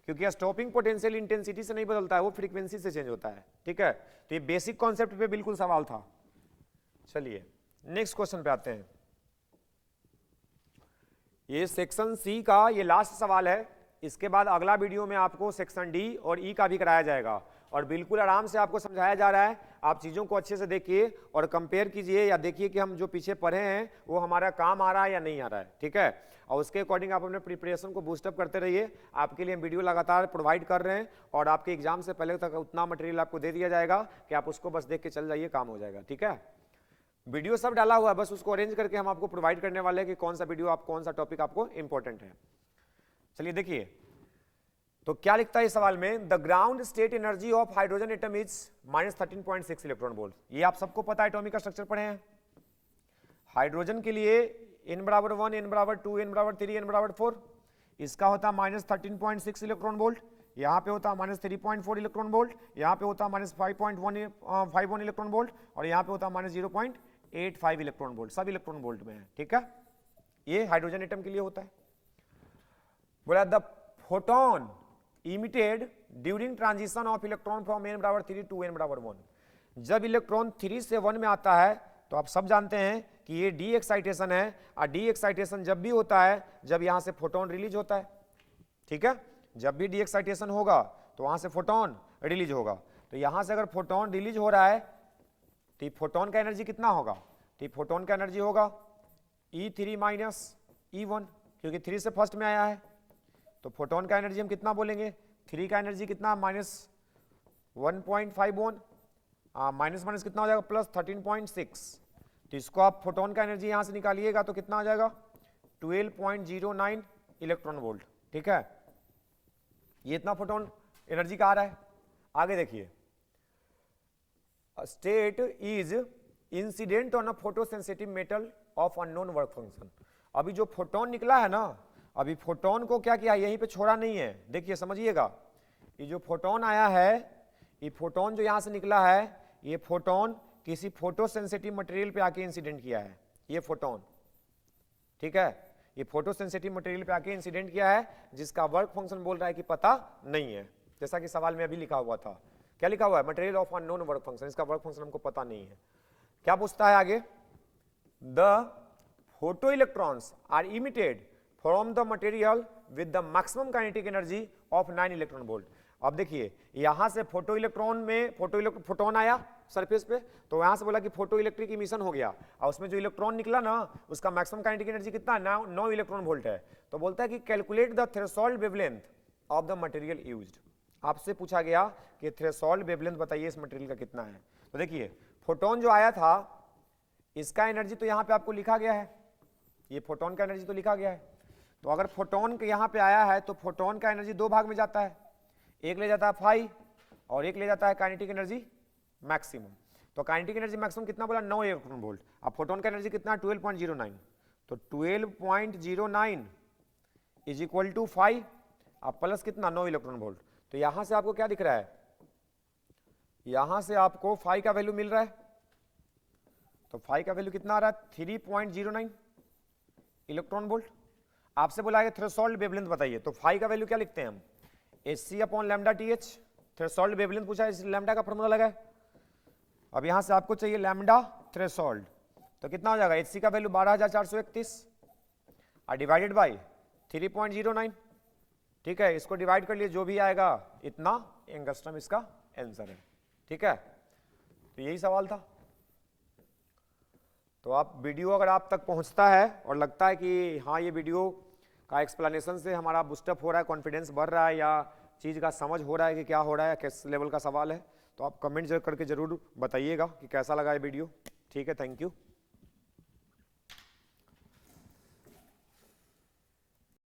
S1: क्योंकि स्टॉपिंग पोटेंशियल इंटेंसिटी से नहीं बदलता है, वो फ्रीक्वेंसी से चेंज होता है, ठीक है। तो ये बेसिक कॉन्सेप्ट पे बिल्कुल सवाल था। चलिए नेक्स्ट क्वेश्चन पे आते हैं। ये सेक्शन सी का ये लास्ट सवाल है। इसके बाद अगला वीडियो में आपको सेक्शन डी और ई का भी कराया जाएगा और बिल्कुल आराम से आपको समझाया जा रहा है। आप चीज़ों को अच्छे से देखिए और कंपेयर कीजिए या देखिए कि हम जो पीछे पढ़े हैं वो हमारा काम आ रहा है या नहीं आ रहा है, ठीक है। और उसके अकॉर्डिंग आप अपने प्रिपरेशन को बूस्टअप करते रहिए। आपके लिए हम वीडियो लगातार प्रोवाइड कर रहे हैं और आपके एग्जाम से पहले तक उतना मटेरियल आपको दे दिया जाएगा कि आप उसको बस देख के चल जाइए, काम हो जाएगा, ठीक है। वीडियो सब डाला हुआ है, बस उसको अरेंज करके हम आपको प्रोवाइड करने वाले हैं कि कौन सा वीडियो आप कौन सा टॉपिक आपको इंपॉर्टेंट है। चलिए देखिए तो क्या लिखता है इस सवाल में, the ground state energy of hydrogen atom is -13.6 electron volt. ये आप सबको पता है, एटॉमिक का स्ट्रक्चर पढ़े हैं। हाइड्रोजन के लिए n बराबर 1, n बराबर 2, n बराबर 3, n बराबर 4, इसका होता -13.6 इलेक्ट्रॉन वोल्ट, यहाँ पे होता -3.4 इलेक्ट्रॉन वोल्ट, यहाँ पे होता -5.51 इलेक्ट्रॉन वोल्ट और यहाँ पे होता -0.85 इलेक्ट्रॉन वोल्ट। सब इलेक्ट्रॉन वोल्ट में है, ठीक है। ये हाइड्रोजन एटम के लिए होता है। बोला the photon emitted during transition of electron from n बराबर 3 टू n बराबर 1। जब इलेक्ट्रॉन 3 से 1 में आता है तो आप सब जानते हैं कि ये डी एक्साइटेशन है और डी एक्साइटेशन जब भी होता है जब यहां से फोटोन रिलीज होता है, ठीक है। जब भी डी एक्साइटेशन होगा तो वहां से फोटोन रिलीज होगा। तो यहां से अगर फोटोन रिलीज हो रहा है तो फोटोन का एनर्जी कितना होगा, तो फोटोन का एनर्जी होगा E3 माइनस E1, क्योंकि 3 से फर्स्ट में आया है। तो फोटोन का एनर्जी हम कितना बोलेंगे, 3 का एनर्जी कितना -1.51, माइनस माइनस कितना हो जाएगा +13.6। तो इसको आप फोटोन का एनर्जी यहां से निकालिएगा तो कितना आ जाएगा 12.09 इलेक्ट्रॉन वोल्ट, ठीक है। ये इतना फोटोन एनर्जी का आ रहा है। आगे देखिए, state is incident on a photosensitive metal of unknown work function. अभी जो फोटोन निकला है ना, अभी फोटोन को क्या किया, यहीं पे छोड़ा नहीं है। देखिए समझिएगा, ये जो फोटोन आया है, ये फोटोन जो यहां से निकला है, ये फोटोन किसी फोटोसेंसिटिव मटेरियल पे आके इंसिडेंट किया है। ये फोटोन, ठीक है, ये फोटोसेंसिटिव मटेरियल पे आके इंसिडेंट किया है, जिसका वर्क फंक्शन बोल रहा है कि पता नहीं है। जैसा कि सवाल में अभी लिखा हुआ था, क्या लिखा हुआ है, material of unknown work function. इसका वर्क फंक्शन हमको पता नहीं है। क्या पूछता है आगे, the photo electrons are emitted from the material with the maximum kinetic energy of 9 electron volt. अब देखिए यहां से फोटो इलेक्ट्रॉन में फोटोन आया सरफेस पे, तो यहां से बोला कि फोटो इलेक्ट्रिक इमिशन हो गया और उसमें जो इलेक्ट्रॉन निकला ना, उसका मैक्सिमम काइनेटिक एनर्जी कितना है, 9 इलेक्ट्रॉन वोल्ट है। तो बोलता है कि calculate the threshold wavelength of the material used. आपसे पूछा गया कि थ्रेशोल्ड वेवलेंथ बताइए इस मटेरियल का कितना है। तो देखिए फोटोन जो आया था, इसका एनर्जी तो यहाँ पे आपको लिखा गया है, ये फोटोन का एनर्जी तो लिखा गया है। तो अगर फोटोन के यहाँ पे आया है तो फोटोन का एनर्जी दो भाग में जाता है, एक ले जाता है फाई और एक ले जाता है काइनेटिक एनर्जी मैक्सिमम। तो काइनेटिक एनर्जी मैक्सिमम कितना बोला, 9 इलेक्ट्रॉन वोल्ट। अब फोटोन का एनर्जी कितना, 12.09। तो 12.09 इज इक्वल टू 5 अब प्लस कितना, 9 इलेक्ट्रॉन वोल्ट। तो यहां से आपको क्या दिख रहा है, यहां से आपको फाई का वैल्यू मिल रहा है। तो फाई का वैल्यू कितना आ रहा है, 3.09 इलेक्ट्रॉन वोल्ट। आपसे बोला है थ्रेशोल्ड वेवलेंथ बताइए, तो फाई का वैल्यू क्या लिखते हैं हम, Hc/λTh। थ्रेशोल्ड वेवलेंथ पूछा है, इस लैम्डा का फॉर्मूला लगा है। अब यहां से आपको चाहिए लैम्डा थ्रेशोल्ड, तो कितना हो जाएगा, Hc का वैल्यू 12,431 और डिवाइडेड बाई 3.09, ठीक है। इसको डिवाइड कर लिए, जो भी आएगा इतना एंगस्ट्रम इसका आंसर है, ठीक है। तो यही सवाल था। तो आप वीडियो अगर आप तक पहुंचता है और लगता है कि हाँ ये वीडियो का एक्सप्लेनेशन से हमारा बूस्टअप हो रहा है, कॉन्फिडेंस बढ़ रहा है या चीज़ का समझ हो रहा है कि क्या हो रहा है, किस लेवल का सवाल है, तो आप कमेंट करके जरूर बताइएगा कि कैसा लगा ये वीडियो, ठीक है। Thank you.